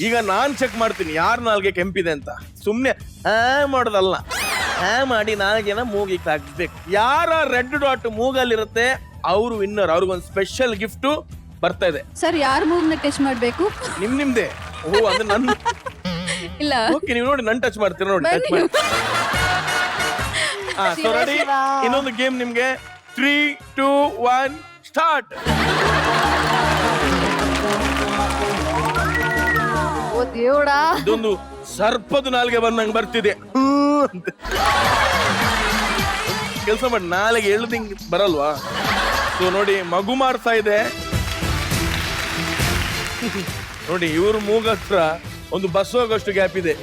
[SPEAKER 2] ಈಗ ನಾನ್ ಚೆಕ್ ಮಾಡ್ತೀನಿ ಯಾರ ನಾಲ್ಗೆ ಕೆಂಪಿದೆ ಅಂತ. ಸುಮ್ನೆ ಮಾಡೋದಲ್ಲ, ಮಾಡಿ ನಾಲ್ಗೆನ ಮೂಗಿಗೆ ಹಾಕ್ಬೇಕು. ಯಾರ ರೆಡ್ ಡಾಟ್ ಮೂಗಲ್ಲಿರುತ್ತೆ ಅವರು ವಿನ್ನರ್. ಅವ್ರಿಗೊಂದು ಸ್ಪೆಷಲ್ ಗಿಫ್ಟ್ ಬರ್ತಾ ಇದೆ.
[SPEAKER 9] ಸರ್, ಯಾರ ಮೂಗ್ನ ಟಚ್ ಮಾಡ್ಬೇಕು?
[SPEAKER 2] ನಿಮ್ದೇ. ಓ, ಅದು ನನ್ನ
[SPEAKER 9] ಇಲ್ಲ.
[SPEAKER 2] ಓಕೆ, ನೀವು ನೋಡಿ ನನ್ ಟಚ್ ಮಾಡ್ತೀರಾ ನೋಡಿ. ಟಚ್ ಮಾಡಿ. ಸೊ ರೆಡಿ, ಇನ್ನೊಂದು ಗೇಮ್ ನಿಮ್ಗೆ. 3, 2, 1 ಸ್ಟಾರ್ಟ್.
[SPEAKER 3] ಓ ದೇವ್ಡಾ,
[SPEAKER 2] ಇದೊಂದು ಸರ್ಪದ ನಾಲ್ಗೆ ಬಂದಂಗೆ ಬರ್ತಿದೆ. ಕೆಲಸ ಮಾಡಿ, ನಾಳೆಗೆ ಎಳ್ದಿಂಗ್ ಬರಲ್ವಾ? ಸೊ ನೋಡಿ, ಮಗು ಮಾಡ್ತಾ ಇದೆ ನೋಡಿ. ಇವ್ರ ಮೂಗ ಹತ್ರ ಒಂದು ಬಸ್ ಹೋಗೋಷ್ಟು ಗ್ಯಾಪ್ ಇದೆ.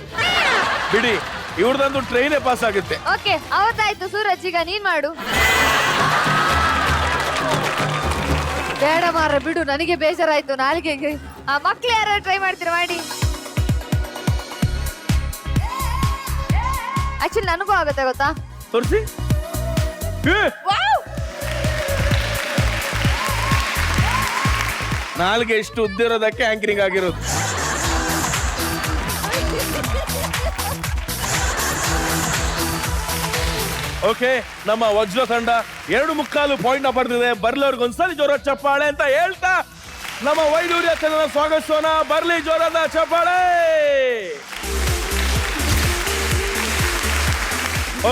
[SPEAKER 2] ಬಿಡಿ, ಇವ್ರದಂದು ಟ್ರೈನೇ ಪಾಸ್ ಆಗುತ್ತೆ.
[SPEAKER 3] ಓಕೆ ಅವತ್ತಾಯ್ತು. ಸೂರಜ್, ಈಗ ನೀನ್ ಮಾಡು. ಬೇಡ ಮಾರ, ಬಿಡು, ನನಗೆ ಬೇಜಾರಾಯ್ತು ನಾಲ್ಗೆಗೆ. ಆ ಮಕ್ಳು ಯಾರು ಟ್ರೈ ಮಾಡ್ತೀರಾ ಮಾಡಿ. ಆಕ್ಚುಲಿ ನನಗೂ ಆಗುತ್ತೆ ಗೊತ್ತಾ.
[SPEAKER 2] ತೋರಿಸಿ. ನಾಲ್ಗೆ ಎಷ್ಟು ಉದ್ದಿರೋದಕ್ಕೆ ಆಂಕರಿಂಗ್ ಆಗಿರೋದು. ಓಕೆ, ನಮ್ಮ ವಜ್ರ ತಂಡ 2.25 ಪಾಯಿಂಟ್ ಪಡೆದಿದೆ. ಬರ್ಲವ್ರಿಗೆ ಒಂದ್ಸಲಿ ಜೋರ ಚಪ್ಪಾಳೆ ಅಂತ ಹೇಳ್ತಾ ನಮ್ಮ ವೈಡೂರ್ಯ ತಂಡನ ಸ್ವಾಗತಿಸೋಣ. ಬರ್ಲಿ ಜೋರದ ಚಪ್ಪಾಳೆ.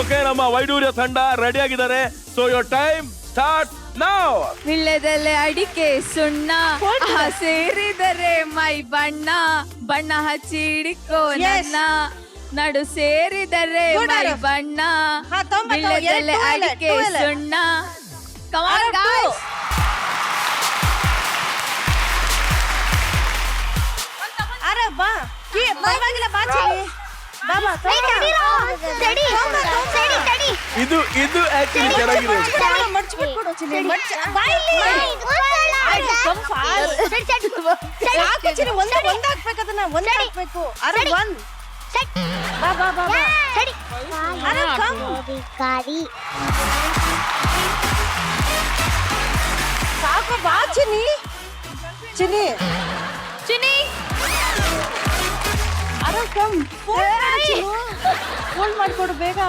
[SPEAKER 2] ಓಕೆ, ನಮ್ಮ ವೈಡೂರ್ಯ ತಂಡ ರೆಡಿ ಆಗಿದ್ದಾರೆ. So your time start now.
[SPEAKER 10] ವಿಳ್ಯದೆಲೆ ಅಡಿಕೆ ಸುಣ್ಣ ಸೇರಿದರೆ ಮೈ ಬಣ್ಣ ಬಣ್ಣ ಹಚ್ಚಿ ಹಿಡಿಕೋ ನನ್ನ ನಡು ಸೇರಿದರೆ ಮೈ ಬಣ್ಣ ವಿಳ್ಯದೆಲೆ ಅಡಿಕೆ ಸುಣ್ಣ. Come on guys.
[SPEAKER 7] ಅರೆ ಬಾ ಪರವಾಗಿಲ್ಲ ಬಾ ಚೆಲ್ಲಿ ಬಾ ಬಾ
[SPEAKER 4] ಸಡಿ ಸಡಿ
[SPEAKER 2] ಇದು ಆಕ್ಚುಲಿ ಚೆನ್ನಾಗಿದೆ.
[SPEAKER 7] ಮಡ್ಚ್ಬಿಟ್ಬಿಡು ಚೆಲ್ಲಿ ಮಡ್ಚ ಬಾ ಇಲ್ಲಿ ಕಮ್ ಫಾಸ್ಟ್ ಸಾಕು ಚೆಲ್ಲಿ ಒಂದಾಗ್ಬೇಕು ಅದನ್ನ ಒಂದಾಗ್ಬೇಕು. ಅರೆ ಒನ್ ಬಾ ಬಾ ಬಾ ಬಾ
[SPEAKER 4] ಸಡಿ
[SPEAKER 7] ಅರೆ ಕಮ್
[SPEAKER 4] ಗಾಡಿ
[SPEAKER 7] ಸಾಕು ಬಾ ಚೆಲ್ಲಿ ಚೆಲ್ಲಿ
[SPEAKER 3] ಚಿನಿ
[SPEAKER 7] ಅರೆ ಕಮ್ ಫೋನ್ ಮಾಡ್ಕೊಡು ಬೇಗ.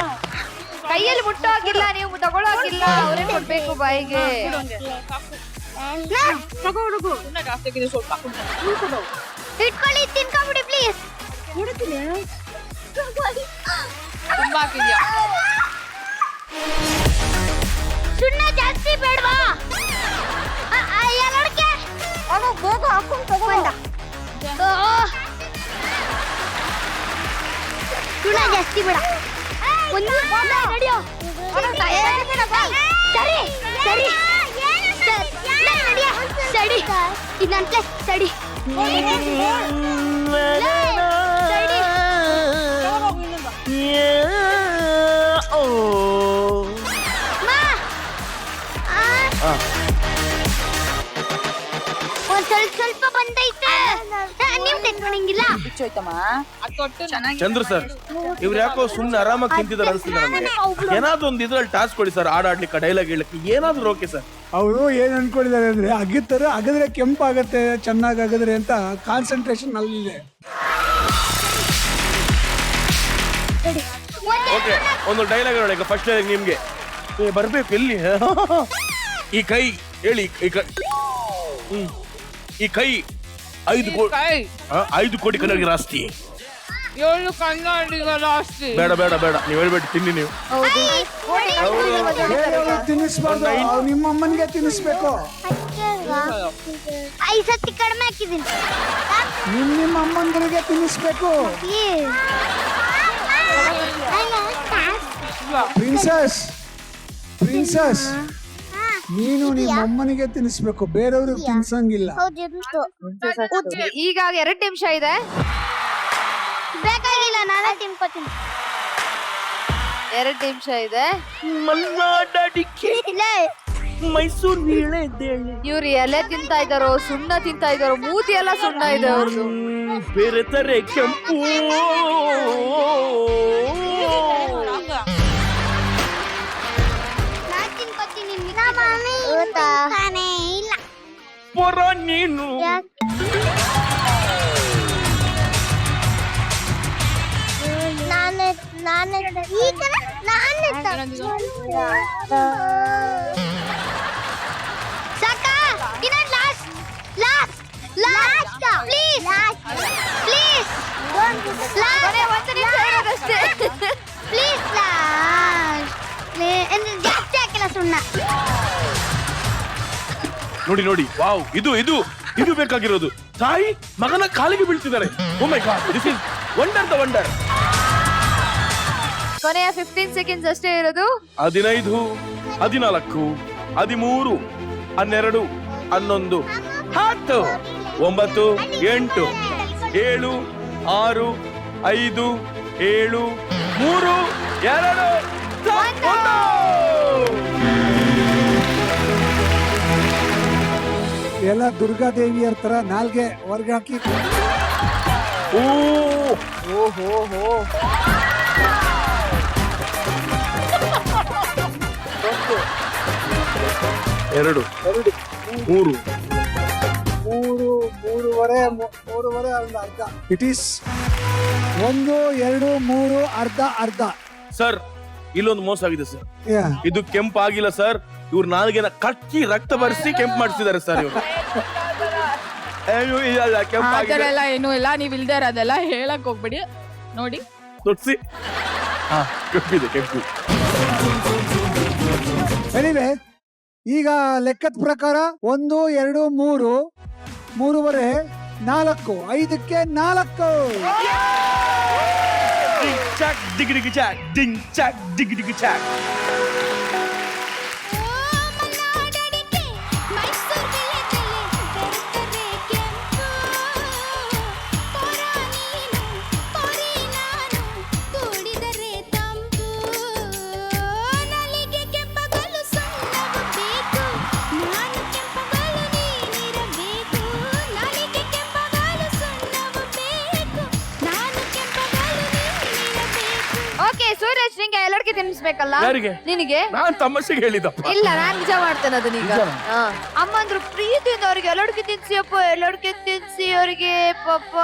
[SPEAKER 3] ಕೈಯಲ್ಲಿ ಮುಟ್ಟೋ ಹಾಕಿಲ್ಲ, ನೀವು ತಗೊಳ್ಳೋ ಹಾಕಿಲ್ಲ, ಅವರೇ ಕೊಡ್ಬೇಕು ಬಾಯಿಗೆ.
[SPEAKER 4] ಇಟ್ಕೊಳ್ಳಿ ತಿನ್ಕೊಂಬಿಡಿ ಪ್ಲೀಸ್.
[SPEAKER 10] ತುಂಬಾ ಹಾಕಿದ್ಯಾ?
[SPEAKER 4] ಸುಣ್ಣ ಜಾಸ್ತಿ ಬೇಡವಾ? ಎಲ್ಲೋಡಕ್ಕೆ
[SPEAKER 7] ಅವನು ಬೇಗ ಹಾಕೊಂಡು ತಗೊಂಡ
[SPEAKER 4] ಸುಣ್ಣ ಜಾಸ್ತಿ ಬೇಡ. ಒಂದು ನಡೆಯೋ ಸರಿ ಸರಿ ನಡೆಯ ಸಡಿ ಇದು ನನ್ನ ಪ್ಲೇಸ್ ಸಡಿ ಒಂದ್ ಸ್ವಲ್ಪ ಬಂದೈತೆ, ನೀವು ತೆಗ್ಕೊಂಡಂಗಿಲ್ಲ.
[SPEAKER 2] ಚಂದ್ರು ಸರ್, ಇವ್ರು ಯಾಕೋ ಸುಮ್ನೆ ಆರಾಮಾಗಿ ತಿಂತಿದಾರೆ ಅನ್ಸಿಲ್ಲ ನಮ್ಗೆ. ಏನಾದ್ರು ಒಂದು ಇದ್ರಲ್ಲಿ ಟಾಸ್ಕ್ ಕೊಡಿ ಸರ್, ಆಡಾಡ್ಲಿಕ್ಕೆ ಡೈಲಾಗ್ ಹೇಳಕ್ಕೆ ಏನಾದ್ರು ಓಕೆ ಸರ್.
[SPEAKER 5] ಅವರು ಏನ್ ಅನ್ಕೊಂಡಿದ್ದಾರೆ ಅಂದ್ರೆ ಅಗಿತಾರೆ, ಅಗದ್ರೆ ಕೆಂಪಾಗತ್ತೆ, ಚೆನ್ನಾಗಿ ಅಗದ್ರೆ ಅಂತ ಕಾನ್ಸಂಟ್ರೇಷನ್ ಅಲ್ಲಿದೆ.
[SPEAKER 2] ಓಕೆ, ಒಂದು ಡೈಲಾಗ್ ನೋಡಿ. ಈಗ ಫಸ್ಟ್ ಡೈಲಾಗ್ ನಿಮ್ಗೆ ಬರ್ಬೇಕು. ಎಲ್ಲಿ ಈ ಕೈ ಹೇಳಿ. ಈ ಕೈ 5 ಕೋಟಿ ಕನ್ನಡಿಗರ ಆಸ್ತಿ.
[SPEAKER 10] 7 ಕನ್ನಡಿಗರ ಆಸ್ತಿ.
[SPEAKER 2] ಬೇಡ ಬೇಡ ಬೇಡ, ನೀವು ಹೇಳ್ಬೇಡಿ, ತಿನ್ನಿ ನೀವು.
[SPEAKER 5] ತಿನ್ನಿಸ್ಬಾರ್ದು, ನಿಮ್ಮ ಅಮ್ಮನಿಗೆ ತಿನ್ನಿಸ್ಬೇಕು.
[SPEAKER 4] 5 ಸತಿ ಕಡಿಮೆ ಹಾಕಿದ್ದೀನಿ.
[SPEAKER 5] ನಿಮ್ಮ ಅಮ್ಮಂದಿರಿಗೆ ತಿನ್ನಿಸ್ಬೇಕು. ಪ್ರಿನ್ಸಸ್ ಪ್ರಿನ್ಸಸ್ ನೀನು ನಿಮ್ಮ ಅಮ್ಮನಿಗೆ ತಿನ್ನಿಸ್ಬೇಕು, ಬೇರೆಯವ್ರಿಗೆ ತಿನ್ಸಂಗಿಲ್ಲ.
[SPEAKER 3] ಈಗ 2 ನಿಮಿಷ ಇದೆ.
[SPEAKER 4] ಬೇಕಾಗಿಲ್ಲ, ನಾನೇ ತಿನ್ಕೋತೀನಿ.
[SPEAKER 3] 2 ನಿಮಿಷ ಇದೆ.
[SPEAKER 2] ಮೈಸೂರು
[SPEAKER 3] ಇವ್ರು ಎಲೆ ತಿಂತಾ ಇದಾರೋ, ಸುಣ್ಣ ತಿಂತಾ ಇದಾರೋ, ಮೂತಿ ಎಲ್ಲ ಸುಣ್ಣ ಇದೆ ಅವ್ರದ್ದು.
[SPEAKER 2] ಬೇರೆ ತರ ಕೆಂಪು.
[SPEAKER 4] ನಾನ್ ತಿನ್ಕೋತೀನಿ. ತಾನೇ ಇಲ್ಲ
[SPEAKER 2] ಪೊರ ನೀನು.
[SPEAKER 4] ಸಾಕಾ? ಇನ್ನೊಂದು last last last please please
[SPEAKER 3] ಒಂದು ನಿಮಿಷ ಇರೋದಷ್ಟೇ.
[SPEAKER 4] ಪ್ಲೀಸ್ ಲಾಸ್ಟ್ ಜಾಸ್ತಿ ಹಾಕಿಲ್ಲ ಸುಣ್ಣ.
[SPEAKER 2] ನೋಡಿ ನೋಡಿ, ವಾವ್, ಇದು ಇದು ಇದು ಬೇಕಾಗಿರೋದು. ತಾಯಿ ಮಗನ ಕಾಲಿಗೆ ಬೀಳ್ತಿದ್ದಾರೆ. Oh my god, this is wonder the wonder.
[SPEAKER 3] ಕೊನೆಯ 15 ಸೆಕೆಂಡ್ಸ್ ಅಷ್ಟೇ ಇರೋದು.
[SPEAKER 2] 15, 14, 13, 12, 11, 10, 9, 8, 7, 6, 5, 7, 3, 2, 1.
[SPEAKER 5] ಎಲ್ಲ ದುರ್ಗಾದೇವಿಯರ ತರ ನಾಲ್ಗೆ ಹೊರಗೆ ಹಾಕಿ.
[SPEAKER 2] ಓ 2, 3,
[SPEAKER 5] 3, 3:30 ಒಂದು ಅರ್ಧ. ಇಟ್ ಈಸ್ 1, 2, 3 ಅರ್ಧ ಅರ್ಧ.
[SPEAKER 2] ಸರ್ ಇಲ್ಲೊಂದು ಮೋಸ ಆಗಿದೆ ಸರ್.
[SPEAKER 5] ಯಾ
[SPEAKER 2] ಇದು ಕೆಂಪು ಆಗಿಲ್ಲ ಸರ್, ಇವ್ರ ನಾಲ್ಗೆನ ಕಚ್ಚಿ ರಕ್ತ ಬರಿಸಿ ಕೆಂಪು ಮಾಡಿಸಿದ್ದಾರೆ ಸರ್ ಇವರು. ಕೆಂಪು
[SPEAKER 10] ಆ ಥರ
[SPEAKER 2] ಆಗಿದೆ
[SPEAKER 10] ಎಲ್ಲ ಏನೂ ಇಲ್ಲ, ನೀವ್ ಇಲ್ದೇ ಇರೋದೆಲ್ಲ ಹೇಳಕ್ ಹೋಗ್ಬೇಡಿ. ನೋಡಿ
[SPEAKER 2] ತೊಡ್ಸಿ. ಹಾ ಕೆಂಪಿದೆ ಕೆಂಪು.
[SPEAKER 5] ಎನಿವೆ ಈಗ ಲೆಕ್ಕದ ಪ್ರಕಾರ 1 2 3 3ವರೆ 4 5ಕ್ಕೆ 4.
[SPEAKER 2] ಡಿಂಗ್ ಚಾಕ್ ಡಿಗ್ ಡಿಗ್ ಚಾಕ್ ಡಿಂಗ್ ಚಾಕ್ ಡಿಗ್ ಡಿಗ್ ಚಾಕ್.
[SPEAKER 3] ಓಕೆ ಸೂರಜ್, ನಿಂಗೆ ಎಲ್ಲರಿಗೂ ತಿನ್ನಿಸ್ಬೇಕಲ್ಲ?
[SPEAKER 2] ಯಾರಿಗೆ?
[SPEAKER 3] ನಿನಗೆ.
[SPEAKER 2] ನಾನ್ ತಮಾಷೆಗೆ ಹೇಳಿದಪ್ಪ.
[SPEAKER 3] ಇಲ್ಲ, ನಾನ್ ನಿಜ ಮಾಡ್ತೇನೆ ಅದನ್ನೀಗ. ಅಮ್ಮಂದ್ರು ಪ್ರೀತಿಯಿಂದ ಅವ್ರಿಗೆ ಎಲ್ಲರಿಗೂ ತಿನ್ಸಿಯಪ್ಪ, ಎಲ್ಲರಿಗೂ ತಿನ್ಸಿ ಅವ್ರಿಗೆ ಪಾಪ.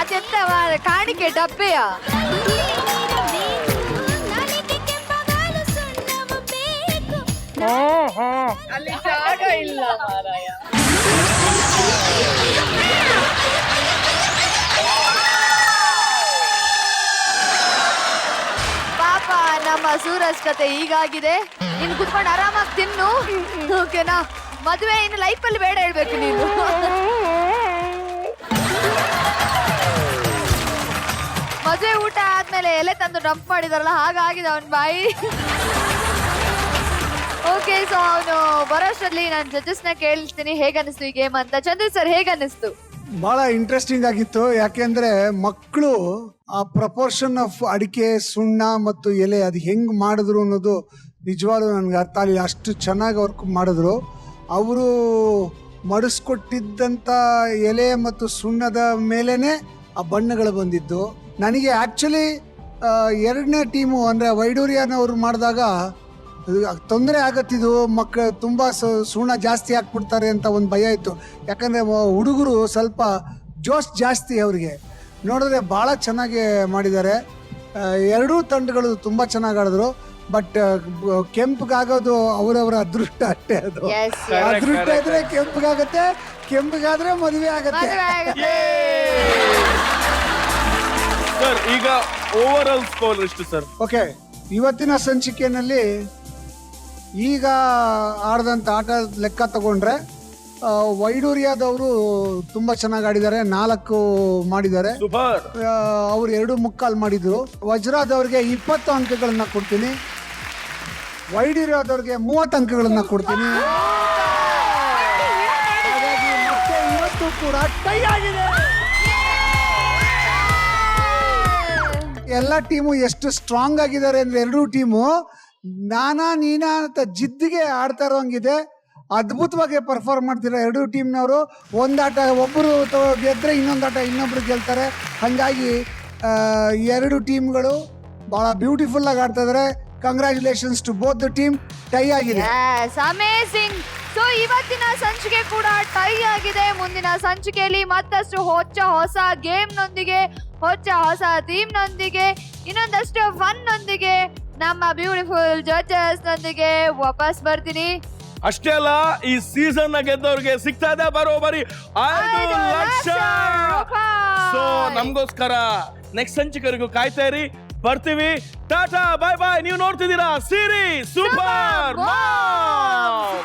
[SPEAKER 3] ಅದೆಂತ ಕಾಣಿಕೆ ಡಬ್ಬೆಯ? ಅಲ್ಲಿ ಜಾಗ ಇಲ್ಲ ಮಾರಾಯ. ಪಾಪ ನಮ್ಮ ಸೂರಜ್ ಕತೆ ಹೀಗಾಗಿದೆ. ನೀನು ಕುತ್ಕೊಂಡು ಆರಾಮಾಗಿ ತಿನ್ನು, ಓಕೆನಾ? ಮದುವೆ ಇನ್ನು ಲೈಫಲ್ಲಿ ಬೇಡ ಹೇಳ್ಬೇಕು ನೀನು. ಮದುವೆ ಊಟ ಆದ್ಮೇಲೆ ಎಲೆ ತಂದು ಡಂಪ್ ಮಾಡಿದಾರಲ್ಲ, ಹಾಗಾಗಿದೆ ಅವನ ಬಾಯಿ. ಓಕೆ, ಸೊ ಅವನು ಬರೋಷ್ಟರಲ್ಲಿ ನಾನು ಜಡ್ಜಸ್ನ ಕೇಳ್ತೀನಿ ಹೇಗನ್ನಿಸ್ತು ಈ ಗೇಮ್ ಅಂತ. ಚಂದ್ರ ಸರ್, ಹೇಗನ್ನಿಸ್ತು?
[SPEAKER 5] ಬಹಳ ಇಂಟ್ರೆಸ್ಟಿಂಗ್ ಆಗಿತ್ತು. ಯಾಕೆಂದ್ರೆ ಮಕ್ಕಳು ಆ ಪ್ರಪೋರ್ಷನ್ ಆಫ್ ಅಡಿಕೆ, ಸುಣ್ಣ ಮತ್ತು ಎಲೆ ಅದು ಹೆಂಗ್ ಮಾಡಿದ್ರು ಅನ್ನೋದು ನಿಜವಾಗ್ಲೂ ನನಗೆ ಅರ್ಥ ಆಗಲಿಲ್ಲ. ಅಷ್ಟು ಚೆನ್ನಾಗಿ ವರ್ಕ್ ಮಾಡಿದ್ರು. ಅವರು ಮಡಿಸ್ಕೊಟ್ಟಿದ್ದಂಥ ಎಲೆ ಮತ್ತು ಸುಣ್ಣದ ಮೇಲೇನೆ ಆ ಬಣ್ಣಗಳು ಬಂದಿದ್ದು. ನನಗೆ ಆ್ಯಕ್ಚುಲಿ 2ನೇ ಟೀಮು ಅಂದರೆ ವೈಡೂರ್ಯನವ್ರು ಮಾಡಿದಾಗ ತೊಂದರೆ ಆಗತ್ತಿದು, ಮಕ್ಕಳು ತುಂಬ ಸುಣ್ಣ ಜಾಸ್ತಿ ಹಾಕ್ಬಿಡ್ತಾರೆ ಅಂತ ಒಂದು ಭಯ ಇತ್ತು. ಯಾಕಂದರೆ ಹುಡುಗರು ಸ್ವಲ್ಪ ಜೋಶ್ ಜಾಸ್ತಿ ಅವ್ರಿಗೆ. ನೋಡಿದ್ರೆ ಭಾಳ ಚೆನ್ನಾಗಿ ಮಾಡಿದ್ದಾರೆ. ಎರಡೂ ತಂಡಗಳು ತುಂಬ ಚೆನ್ನಾಗಿ ಆಡಿದ್ರು. ಬಟ್ ಕೆಂಪಗಾಗೋದು ಅವರವರ ಅದೃಷ್ಟ ಅಷ್ಟೇ. ಅದು ಅದೃಷ್ಟ ಇದ್ರೆ ಕೆಂಪಗಾಗತ್ತೆ, ಕೆಂಪಗಾದ್ರೆ ಮದುವೆ ಆಗತ್ತೆ.
[SPEAKER 2] ಸರ್, ಈಗ ಓವರ್ ಆಲ್ ಸ್ಕೋರ್ ಎಷ್ಟು ಸರ್?
[SPEAKER 5] ಓಕೆ, ಇವತ್ತಿನ ಸಂಚಿಕೆಯಲ್ಲಿ ಈಗ ಆಡಿದಂಥ ಆಟ ಲೆಕ್ಕ ತಗೊಂಡ್ರೆ ವೈಡೂರ್ಯದವರು ತುಂಬ ಚೆನ್ನಾಗಿ ಆಡಿದ್ದಾರೆ, 4 ಮಾಡಿದ್ದಾರೆ. ಅವ್ರು 2.25 ಮಾಡಿದ್ರು. ವಜ್ರಾದವ್ರಿಗೆ 20 ಅಂಕಗಳನ್ನ ಕೊಡ್ತೀನಿ, ವೈಡೂರ್ಯದವ್ರಿಗೆ 30 ಅಂಕಗಳನ್ನ ಕೊಡ್ತೀನಿ. ಹಾಗಾಗಿ ಮತ್ತೆ ಇವತ್ತು ಕೂಡ ಟೈ ಆಗಿದೆ. ಎಲ್ಲ ಟೀಮು ಎಷ್ಟು ಸ್ಟ್ರಾಂಗ್ ಆಗಿದ್ದಾರೆ ಅಂದ್ರೆ, ಎರಡೂ ಟೀಮು ನಾನಾ ನೀನಾ ಅಂತ ಜಿದ್ದಿಗೆ ಆಡ್ತಾ ಇರೋಂಗಿದೆ. ಅದ್ಭುತವಾಗಿ ಪರ್ಫಾರ್ಮ್ ಮಾಡ್ತಿರೋ ಎರಡೂ ಟೀಮ್ನವರು. ಒಂದಾಟ ಒಬ್ಬರು ಗೆದ್ದರೆ ಇನ್ನೊಂದು ಆಟ ಇನ್ನೊಬ್ರು ಗೆಲ್ತಾರೆ. ಹಾಗಾಗಿ ಎರಡು ಟೀಮ್ಗಳು ಭಾಳ ಬ್ಯೂಟಿಫುಲ್ ಆಗಿ ಆಡ್ತಾ ಇದ್ದಾರೆ. Congratulations to both the team. Tie ಆಗಿದೆ.
[SPEAKER 3] ಅಮೇಜಿಂಗ್. ಸೊ ಇವತ್ತಿನ ಸಂಚಿಕೆ ಕೂಡ ಟೈ ಆಗಿದೆ. ಮುಂದಿನ ಸಂಚಿಕೆಯಲ್ಲಿ ಮತ್ತಷ್ಟು ಹೊಸ ಗೇಮ್ ನೊಂದಿಗೆ, ಹೊಸ ಥೀಮ್ ನೊಂದಿಗೆ, ಇನ್ನೊಂದಷ್ಟು ಫನ್ ನೊಂದಿಗೆ, ನಮ್ಮ ಬ್ಯೂಟಿಫುಲ್ ಜಡ್ಜಸ್ ನೊಂದಿಗೆ ವಾಪಸ್ ಬರ್ತೀನಿ.
[SPEAKER 2] ಅಷ್ಟೇ ಅಲ್ಲ, ಈ ಸೀಸನ್ ಗೆದ್ದವ್ರಿಗೆ ಸಿಗ್ತಾ ಇದೆ ಬರೋಬರಿ 5 ಲಕ್ಷ. ಸೊ ನಮಗೋಸ್ಕರ ನೆಕ್ಸ್ಟ್ ಸಂಚಿಕೆವರೆಗೂ ಕಾಯ್ತಾ ಇರಿ. ಬರ್ತೀವಿ. ಟಾಟಾ, ಬಾಯ್ ಬಾಯ್. ನೀವು ನೋಡ್ತಿದ್ದೀರಾ ಸಿರಿ ಸೂಪರ್ ಮಾಮ್.